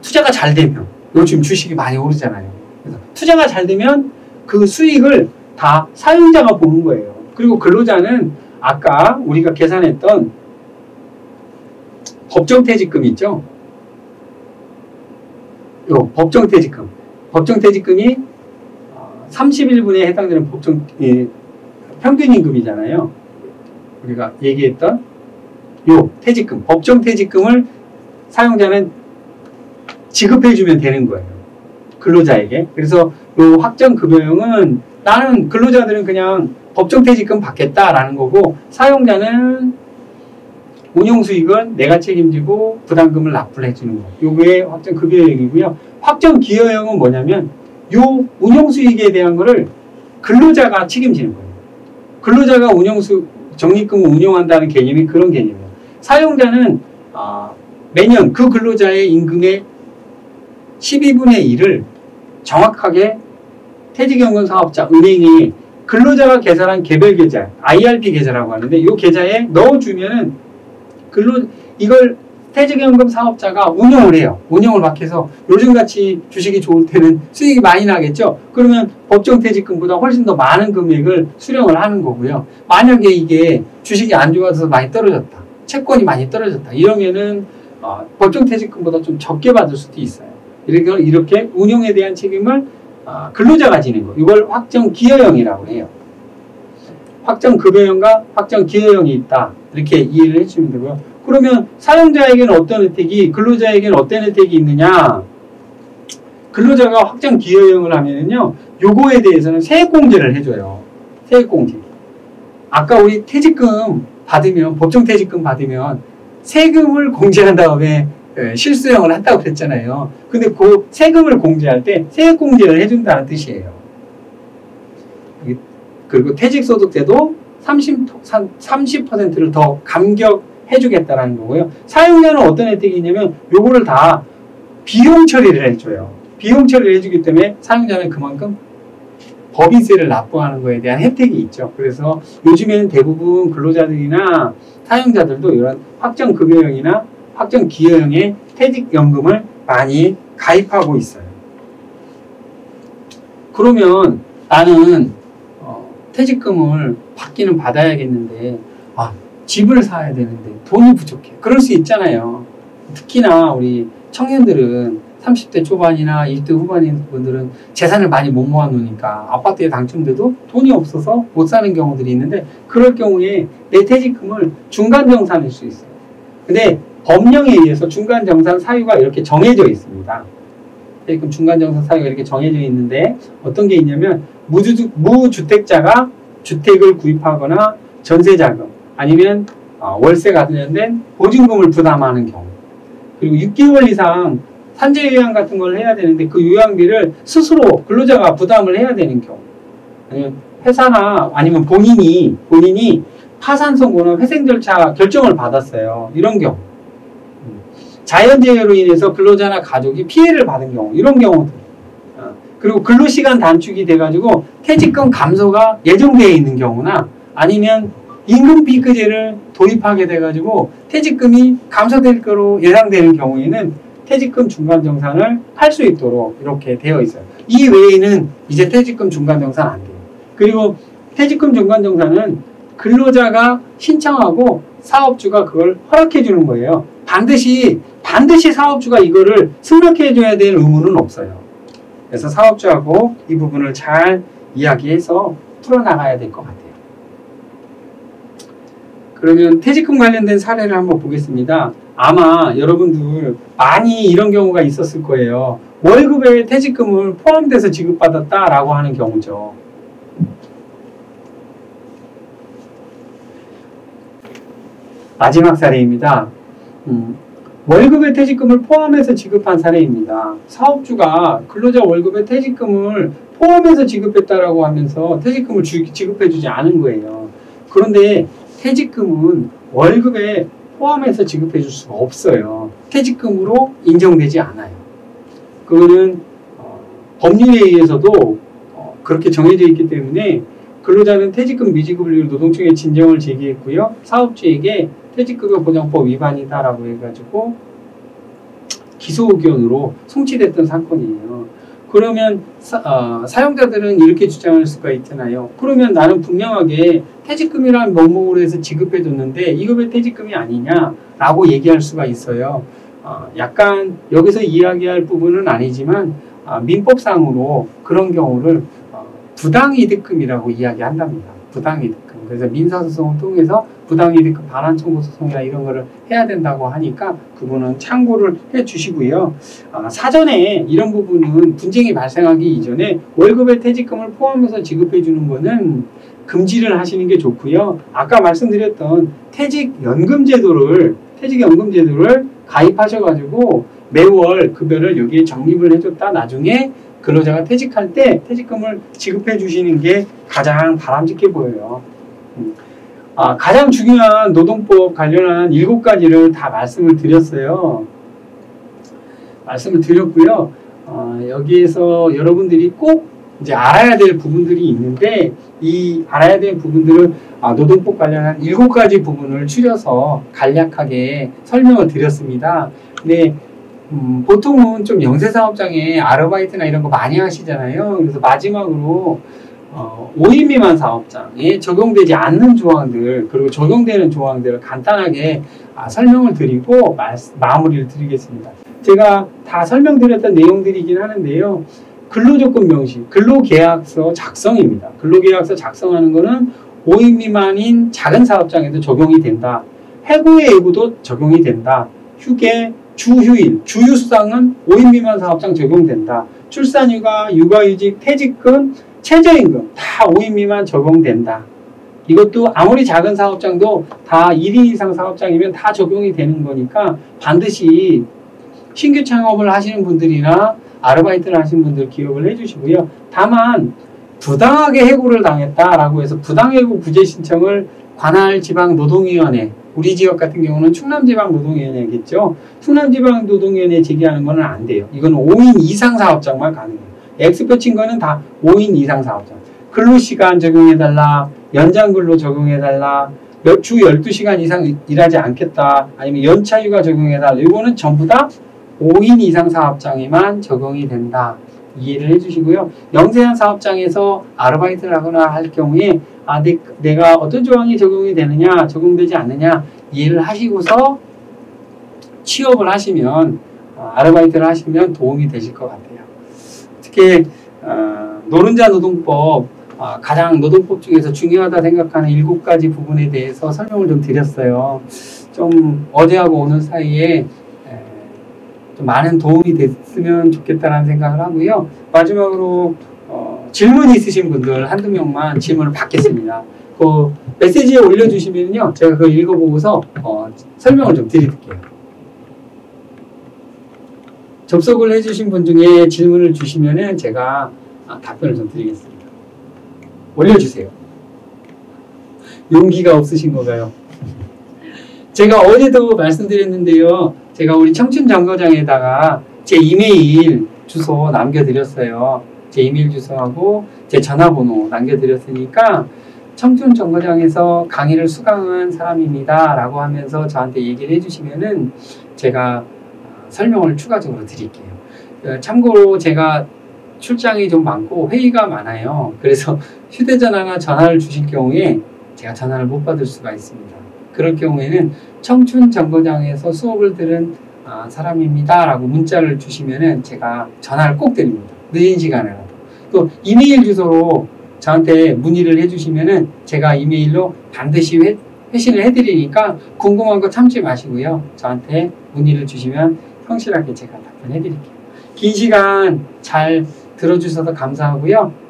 투자가 잘 되면 요즘 주식이 많이 오르잖아요. 그래서 투자가 잘 되면 그 수익을 다 사용자가 보는 거예요. 그리고 근로자는 아까 우리가 계산했던 법정퇴직금 있죠? 요 법정퇴직금. 법정퇴직금이 30일분에 해당되는 평균임금이잖아요. 우리가 얘기했던 요 퇴직금, 법정퇴직금을 사용자는 지급해주면 되는 거예요. 근로자에게. 그래서 요 확정급여형은 나는 근로자들은 그냥 법정퇴직금 받겠다라는 거고 사용자는 운용수익은 내가 책임지고 부담금을 납부를 해주는 거. 요게 확정급여형이고요. 확정기여형은 뭐냐면 요 운용수익에 대한 거를 근로자가 책임지는 거예요. 근로자가 적립금을 운용한다는 개념이 그런 개념이에요. 사용자는 매년 그 근로자의 임금의 12분의 1을 정확하게 퇴직연금 사업자 은행이 근로자가 계산한 개별 계좌 IRP 계좌라고 하는데 이 계좌에 넣어주면은 이걸 퇴직연금 사업자가 운용을 해요. 운용을 막 해서 요즘같이 주식이 좋을 때는 수익이 많이 나겠죠. 그러면 법정퇴직금보다 훨씬 더 많은 금액을 수령을 하는 거고요. 만약에 이게 주식이 안 좋아서 많이 떨어졌다. 채권이 많이 떨어졌다. 이러면은 법정퇴직금보다 좀 적게 받을 수도 있어요. 이렇게 운용에 대한 책임을 근로자가 지는 거. 이걸 확정기여형이라고 해요. 확정급여형과 확정기여형이 있다. 이렇게 이해를 해주시면 되고요. 그러면 사용자에게는 어떤 혜택이, 근로자에게는 어떤 혜택이 있느냐? 근로자가 확정기여형을 하면은요, 요거에 대해서는 세액공제를 해줘요. 세액공제. 아까 우리 퇴직금 받으면, 법정퇴직금 받으면 세금을 공제한 다음에 실수령을 한다고 그랬잖아요. 근데 그 세금을 공제할 때 세액공제를 해준다는 뜻이에요. 그리고 퇴직소득세도 30%를 더 감격해주겠다라는 거고요. 사용자는 어떤 혜택이 있냐면 요거를 다 비용 처리를 해줘요. 비용 처리를 해주기 때문에 사용자는 그만큼 법인세를 납부하는 거에 대한 혜택이 있죠. 그래서 요즘에는 대부분 근로자들이나 사용자들도 이런 확정급여형이나 확정기여형의 퇴직연금을 많이 가입하고 있어요. 그러면 나는 퇴직금을 받기는 받아야겠는데 집을 사야 되는데 돈이 부족해. 그럴 수 있잖아요. 특히나 우리 청년들은 30대 초반이나 20대 후반인 분들은 재산을 많이 못 모아놓으니까 아파트에 당첨돼도 돈이 없어서 못 사는 경우들이 있는데, 그럴 경우에 내 퇴직금을 중간정산할 수 있어요. 근데 법령에 의해서 중간정산 사유가 이렇게 정해져 있습니다. 퇴직금 중간정산 사유가 이렇게 정해져 있는데 어떤 게 있냐면 무주택자가 주택을 구입하거나 전세자금 아니면 월세가 관련된 보증금을 부담하는 경우, 그리고 6개월 이상 산재 요양 같은 걸 해야 되는데 그 요양비를 스스로 근로자가 부담을 해야 되는 경우, 아니면 회사나 아니면 본인이 파산 선고나 회생 절차 결정을 받았어요. 이런 경우, 자연재해로 인해서 근로자나 가족이 피해를 받은 경우, 이런 경우들, 그리고 근로시간 단축이 돼가지고 퇴직금 감소가 예정되어 있는 경우나, 아니면 임금비급제를 도입하게 돼가지고 퇴직금이 감소될 거로 예상되는 경우에는 퇴직금 중간정산을 할 수 있도록 이렇게 되어 있어요. 이 외에는 이제 퇴직금 중간정산 안 돼요. 그리고 퇴직금 중간정산은 근로자가 신청하고 사업주가 그걸 허락해 주는 거예요. 반드시 사업주가 이거를 승낙해 줘야 될 의무는 없어요. 그래서 사업주하고 이 부분을 잘 이야기해서 풀어나가야 될 것 같아요. 그러면 퇴직금 관련된 사례를 한번 보겠습니다. 아마 여러분들 많이 이런 경우가 있었을 거예요. 월급에 퇴직금을 포함돼서 지급받았다라고 하는 경우죠. 마지막 사례입니다. 월급에 퇴직금을 포함해서 지급한 사례입니다. 사업주가 근로자 월급에 퇴직금을 포함해서 지급했다라고 하면서 퇴직금을 지급해주지 않은 거예요. 그런데 퇴직금은 월급에 포함해서 지급해 줄 수가 없어요. 퇴직금으로 인정되지 않아요. 그거는 법률에 의해서도 그렇게 정해져 있기 때문에 근로자는 퇴직금 미지급을 이유 노동청에 진정을 제기했고요. 사업주에게 퇴직급여 보장법 위반이다라고 해가지고 기소 의견으로 송치됐던 사건이에요. 그러면 사용자들은 이렇게 주장할 수가 있잖아요. 그러면 나는 분명하게 퇴직금이라는 명목으로 해서 지급해줬는데 이거 왜 퇴직금이 아니냐라고 얘기할 수가 있어요. 약간 여기서 이야기할 부분은 아니지만 민법상으로 그런 경우를 부당이득금이라고 이야기한답니다. 부당이득금. 그래서 민사소송을 통해서 부당이득금 반환 청구 소송이나 이런 거를 해야 된다고 하니까 그거는 참고를 해 주시고요. 사전에 이런 부분은 분쟁이 발생하기 이전에 월급에 퇴직금을 포함해서 지급해 주는 거는 금지를 하시는 게 좋고요. 아까 말씀드렸던 퇴직연금 제도를 가입하셔가지고 매월 급여를 여기에 적립을 해줬다 나중에 근로자가 퇴직할 때 퇴직금을 지급해 주시는 게 가장 바람직해 보여요. 가장 중요한 노동법 관련한 7가지를 다 말씀을 드렸어요. 말씀을 드렸고요. 여기에서 여러분들이 꼭 이제 알아야 될 부분들이 있는데 이 알아야 될 부분들을 노동법 관련한 7가지 부분을 추려서 간략하게 설명을 드렸습니다. 근데 보통은 좀 영세사업장에 아르바이트나 이런 거 많이 하시잖아요. 그래서 마지막으로 5인 미만 사업장에 적용되지 않는 조항들 그리고 적용되는 조항들을 간단하게 설명을 드리고 마무리를 드리겠습니다. 제가 다 설명드렸던 내용들이긴 하는데요. 근로조건 명시, 근로계약서 작성입니다. 근로계약서 작성하는 거는 5인 미만인 작은 사업장에도 적용이 된다. 해고의 예고도 적용이 된다. 휴게, 주휴일, 주휴수당은 5인 미만 사업장 적용된다. 출산휴가, 육아휴직, 퇴직금, 최저임금 다 5인 미만 적용된다. 이것도 아무리 작은 사업장도 다 1인 이상 사업장이면 다 적용이 되는 거니까 반드시 신규 창업을 하시는 분들이나 아르바이트를 하시는 분들 기억을 해주시고요. 다만 부당하게 해고를 당했다라고 해서 부당해고 구제 신청을 관할지방노동위원회, 우리 지역 같은 경우는 충남지방노동위원회겠죠. 충남지방노동위원회에 제기하는 거는 안 돼요. 이건 5인 이상 사업장만 가능해요. X표 친 거는 다 5인 이상 사업장. 근로시간 적용해달라, 연장근로 적용해달라, 주 12시간 이상 일하지 않겠다, 아니면 연차휴가 적용해달라. 이거는 전부 다 5인 이상 사업장에만 적용이 된다. 이해를 해주시고요. 영세한 사업장에서 아르바이트를 하거나 할 경우에 내가 어떤 조항이 적용이 되느냐, 적용되지 않느냐 이해를 하시고서 취업을 하시면, 아르바이트를 하시면 도움이 되실 것 같아요. 특히 노른자 노동법, 가장 노동법 중에서 중요하다 생각하는 7가지 부분에 대해서 설명을 좀 드렸어요. 좀 어제하고 오늘 사이에 좀 많은 도움이 됐으면 좋겠다라는 생각을 하고요. 마지막으로 질문 있으신 분들 한두 명만 질문을 받겠습니다. 그 메시지에 올려주시면요, 제가 그걸 읽어보고서 설명을 좀 드릴게요. 접속을 해주신 분 중에 질문을 주시면은 제가 답변을 좀 드리겠습니다. 올려주세요. 용기가 없으신 건가요? 제가 어제도 말씀드렸는데요. 제가 우리 청춘정거장에다가 제 이메일 주소 남겨드렸어요. 제 이메일 주소하고 제 전화번호 남겨드렸으니까 청춘정거장에서 강의를 수강한 사람입니다 라고 하면서 저한테 얘기를 해주시면은 제가 설명을 추가적으로 드릴게요. 참고로 제가 출장이 좀 많고 회의가 많아요. 그래서 휴대전화나 전화를 주실 경우에 제가 전화를 못 받을 수가 있습니다. 그럴 경우에는 청춘정거장에서 수업을 들은 사람입니다 라고 문자를 주시면은 제가 전화를 꼭 드립니다. 늦은 시간에라도. 또 이메일 주소로 저한테 문의를 해주시면은 제가 이메일로 반드시 회신을 해드리니까 궁금한 거 참지 마시고요. 저한테 문의를 주시면 성실하게 제가 답변해드릴게요. 긴 시간 잘 들어주셔서 감사하고요.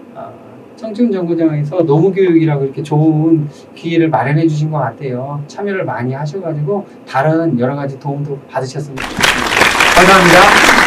청춘정거장에서 노무교육이라고 이렇게 좋은 기회를 마련해 주신 것 같아요. 참여를 많이 하셔가지고 다른 여러 가지 도움도 받으셨으면 좋겠습니다. 감사합니다.